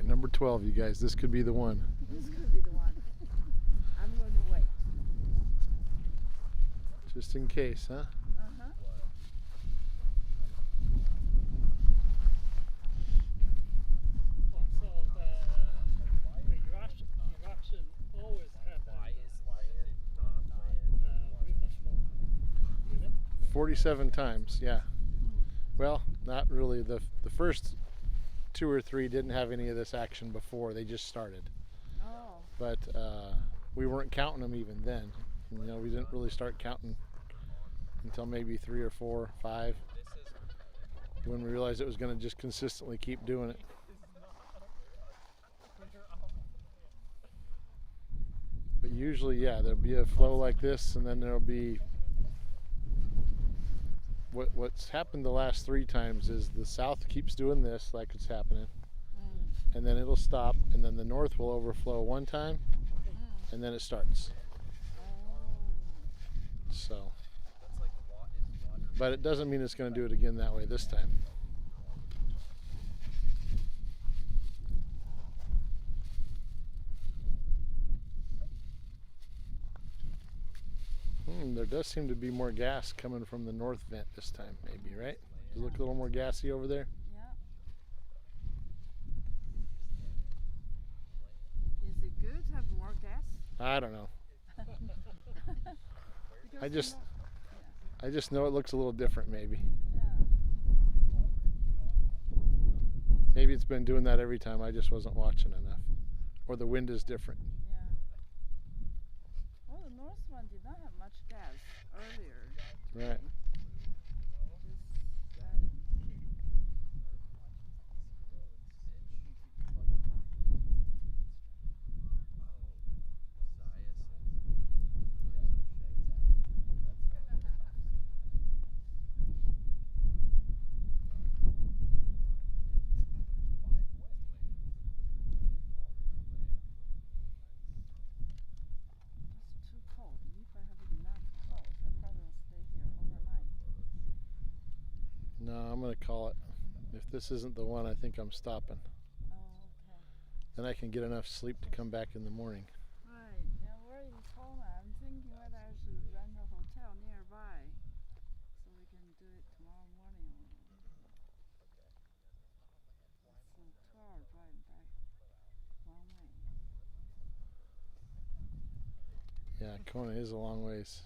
right, number 12, you guys. This could be the one. This could be the one. I'm going to wait. Just in case, huh? Uh-huh. Well, so the eruption always happens with the flow. Is it? 47 times, yeah. Well, not really. The first 2 or 3 didn't have any of this action before. They just started. Oh. But we weren't counting them even then. You know, we didn't really start counting until maybe 3 or 4 or 5 when we realized it was going to just consistently keep doing it. But usually, yeah, there'll be a flow like this, and then there'll be what's happened the last 3 times is the south keeps doing this like it's happening, and then it'll stop, and then the north will overflow one time, and then it starts. So, but it doesn't mean it's going to do it again that way this time. There does seem to be more gas coming from the north vent this time, maybe, right? Does it look a little more gassy over there? Yeah. Is it good to have more gas? I don't know. I just know it looks a little different, maybe. Yeah. Maybe it's been doing that every time. I just wasn't watching enough, or the wind is different. Yeah. Well, the north one did not have much gas earlier. Right. It's too cold. If I have enough cold, I probably will stay here overnight. No, I'm gonna call it. If this isn't the one, I think I'm stopping. Oh, okay. Then I can get enough sleep to come back in the morning. Right. And we're in Kona. I'm thinking whether I should rent a hotel nearby so we can do it tomorrow morning. It's a 2-hour drive back one way. Yeah, Kona is a long ways.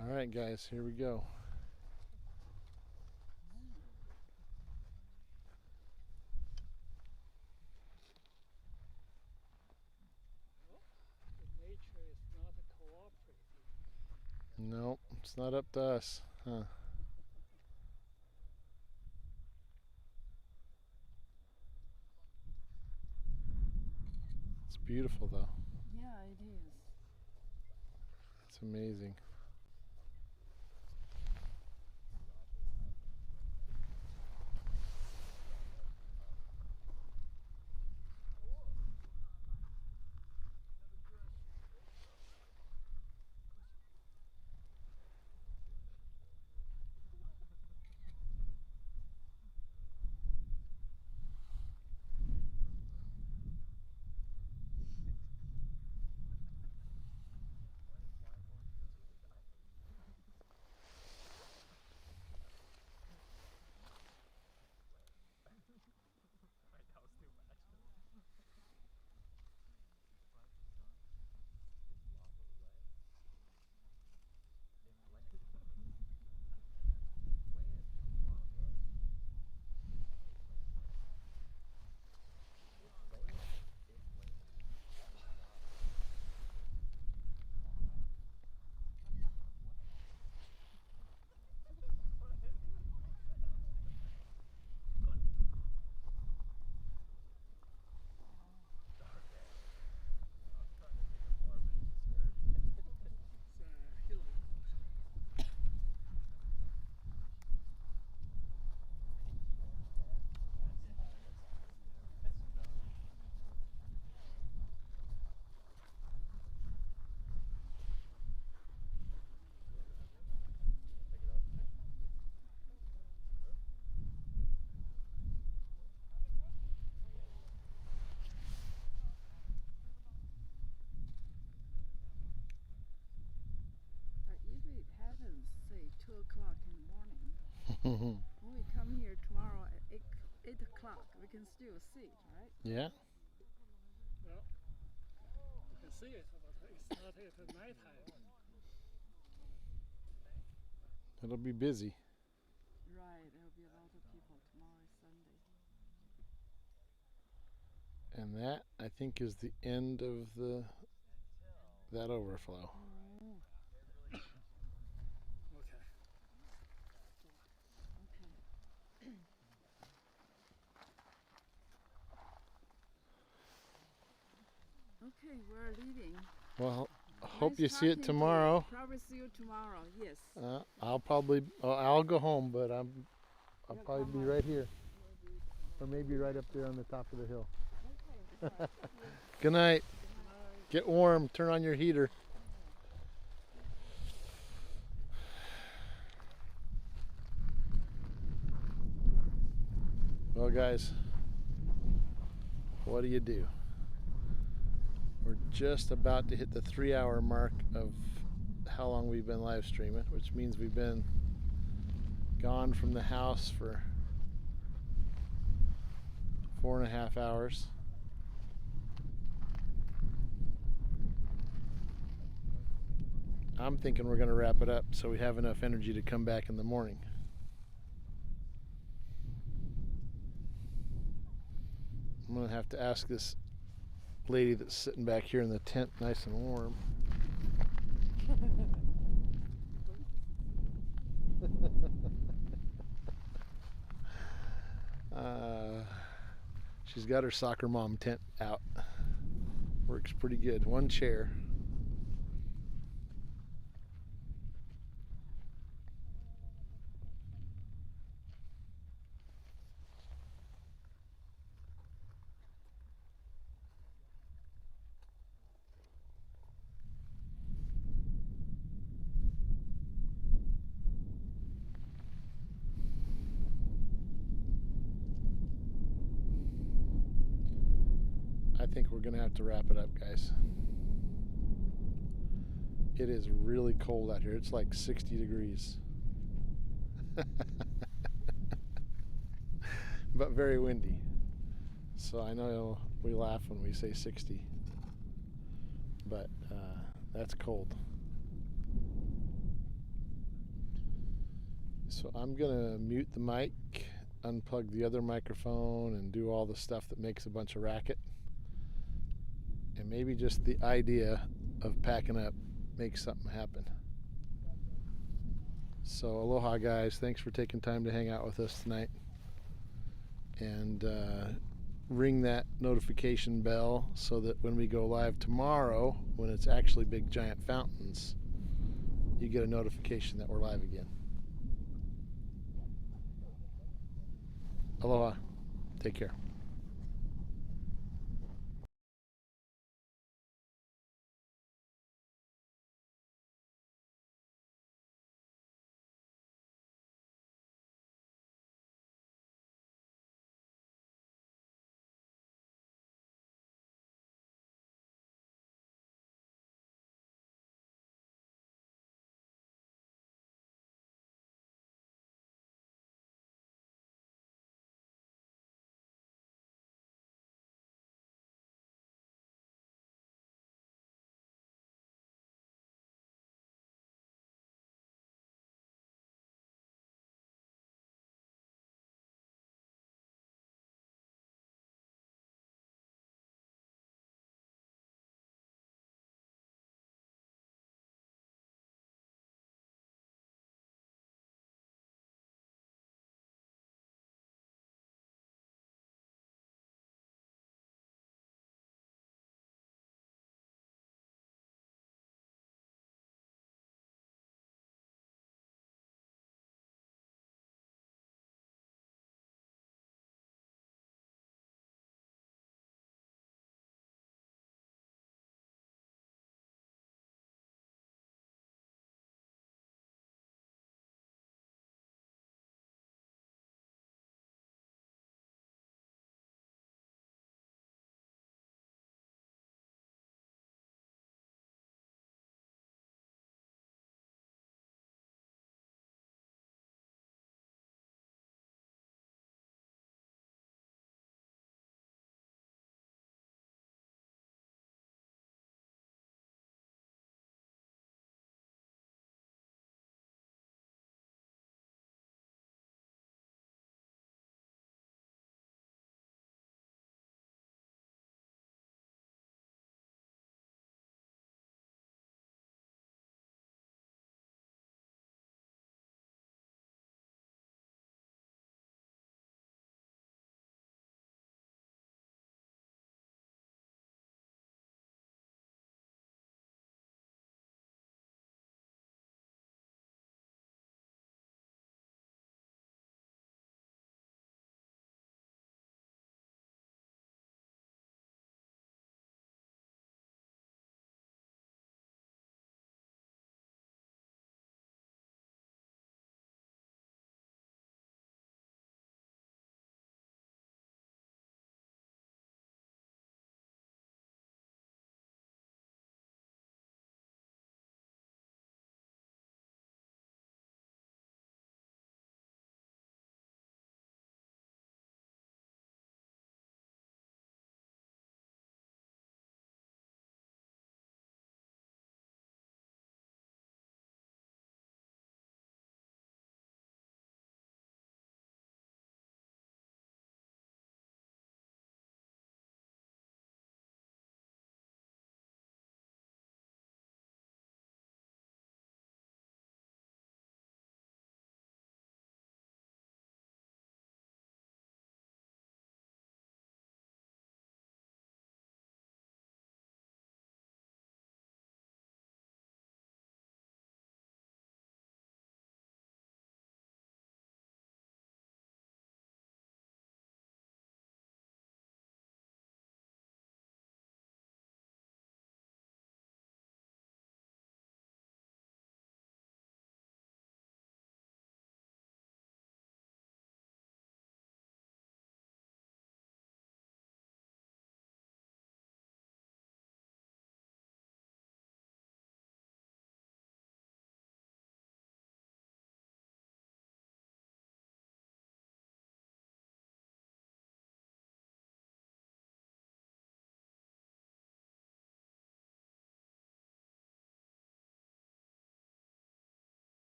All right, guys, here we go. Nature is not cooperating. Nope, it's not up to us, huh? It's beautiful, though. Yeah, it is. It's amazing. Mm-hmm. When we come here tomorrow at 8 o'clock, we can still see it, right? Yeah. Well, you can see it, but it's not at night time. It'll be busy. Right, there'll be a lot of people. Tomorrow is Sunday. And that, I think, is the end of that overflow. Okay. Okay, we're leaving. Well, I hope Nice you see it talking to you. tomorrow. Probably see you tomorrow. Yes. I'll go home, but I'll You'll probably come be right here, or maybe right up there on the top of the hill. Okay. All right. Good night. Get warm. Turn on your heater. Well, guys, what do? We're just about to hit the 3-hour mark of how long we've been live streaming, which means we've been gone from the house for 4.5 hours. I'm thinking we're going to wrap it up so we have enough energy to come back in the morning. I'm going to have to ask this lady that's sitting back here in the tent nice and warm. She's got her soccer mom tent out. Works pretty good. One chair. I think we're going to have to wrap it up, guys. It is really cold out here. It's like 60 degrees. But very windy. So I know we laugh when we say 60. But that's cold. So I'm going to mute the mic, unplug the other microphone, and do all the stuff that makes a bunch of racket. And maybe just the idea of packing up makes something happen. So aloha, guys. Thanks for taking time to hang out with us tonight. And ring that notification bell so that when we go live tomorrow, when it's actually big giant fountains, you get a notification that we're live again. Aloha. Take care.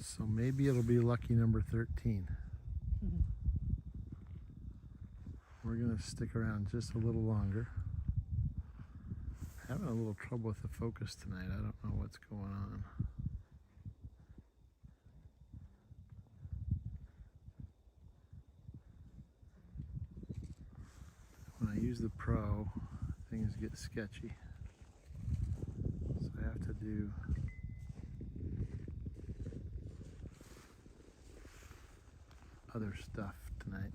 So maybe it'll be lucky number 13. We're gonna stick around just a little longer. Having a little trouble with the focus tonight. I don't know what's going on. When I use the Pro, things get sketchy. So I have to do other stuff tonight.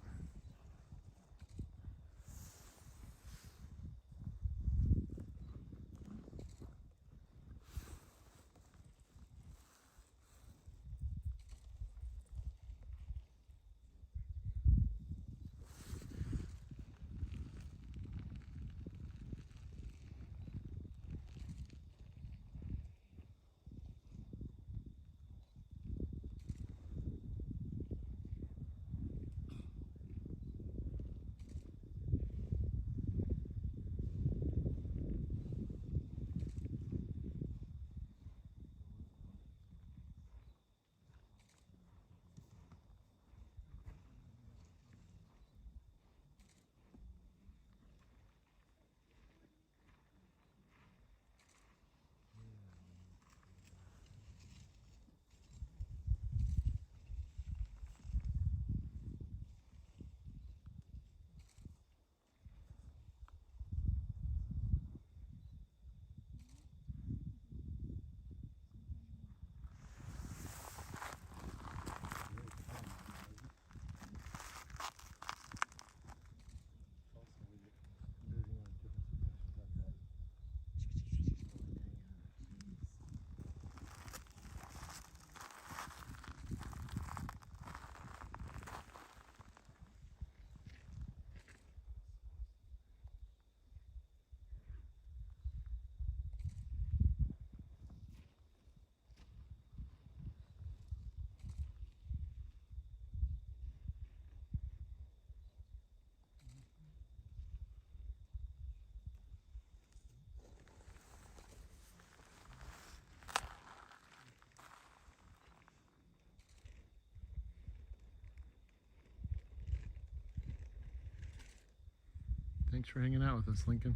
Thanks for hanging out with us, Lincoln.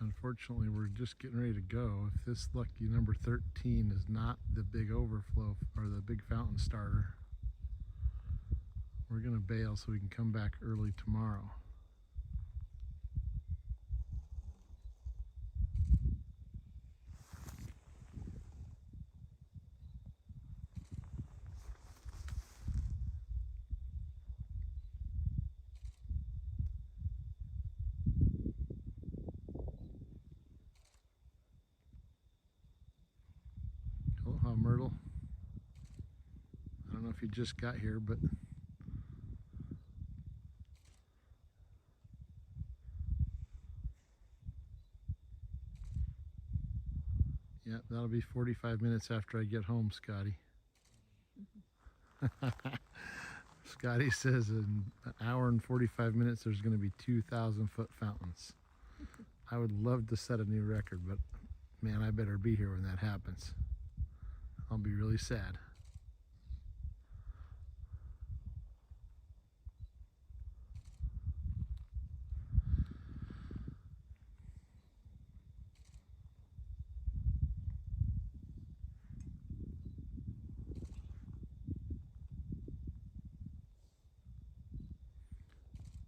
Unfortunately, we're just getting ready to go. If this lucky number 13 is not the big overflow or the big fountain starter, we're gonna bail so we can come back early tomorrow. Aloha, Myrtle. I don't know if you just got here, but yeah, that'll be 45 minutes after I get home, Scotty. Scotty says in an hour and 45 minutes there's going to be 2,000-foot fountains. I would love to set a new record, but man, I better be here when that happens. I'll be really sad.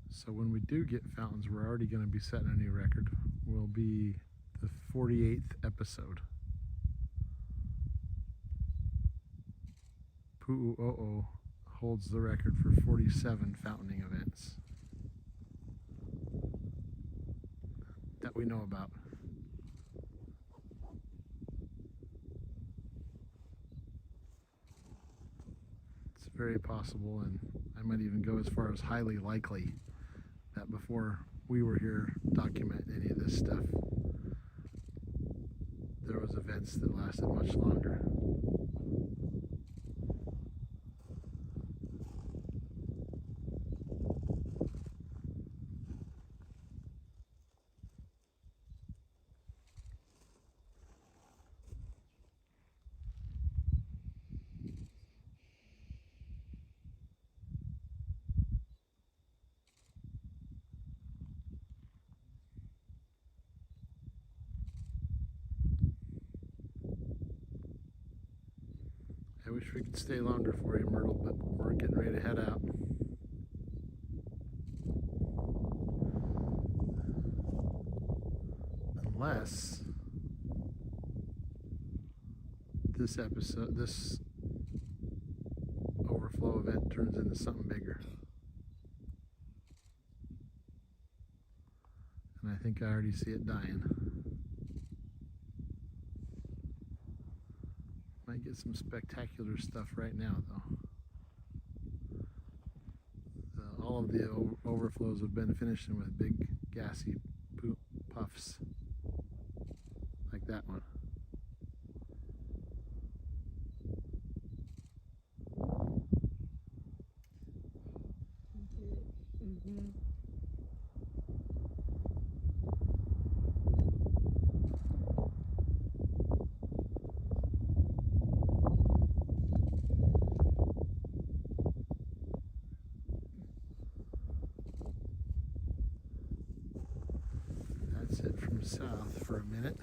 So when we do get fountains, we're already going to be setting a new record. Will be the 48th episode. Pu'u'o'o holds the record for 47 fountaining events that we know about. It's very possible, and I might even go as far as highly likely, that before we were here documenting any of this stuff, there was events that lasted much longer. wish we could stay longer for you, Myrtle, but we're getting ready to head out. Unless this overflow event turns into something bigger. And I think I already see it dying. Might get some spectacular stuff right now, though. All of the overflows have been finishing with big gassy puffs like that one. That's it from south for a minute.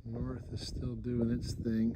North is still doing its thing.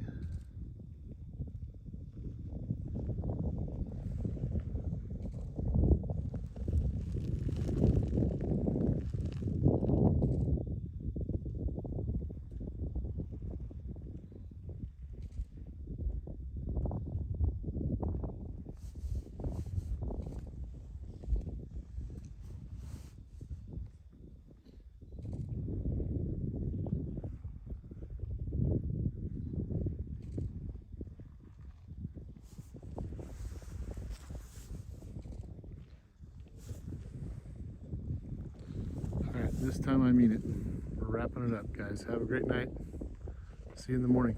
This time I mean it. We're wrapping it up, guys. Have a great night. See you in the morning.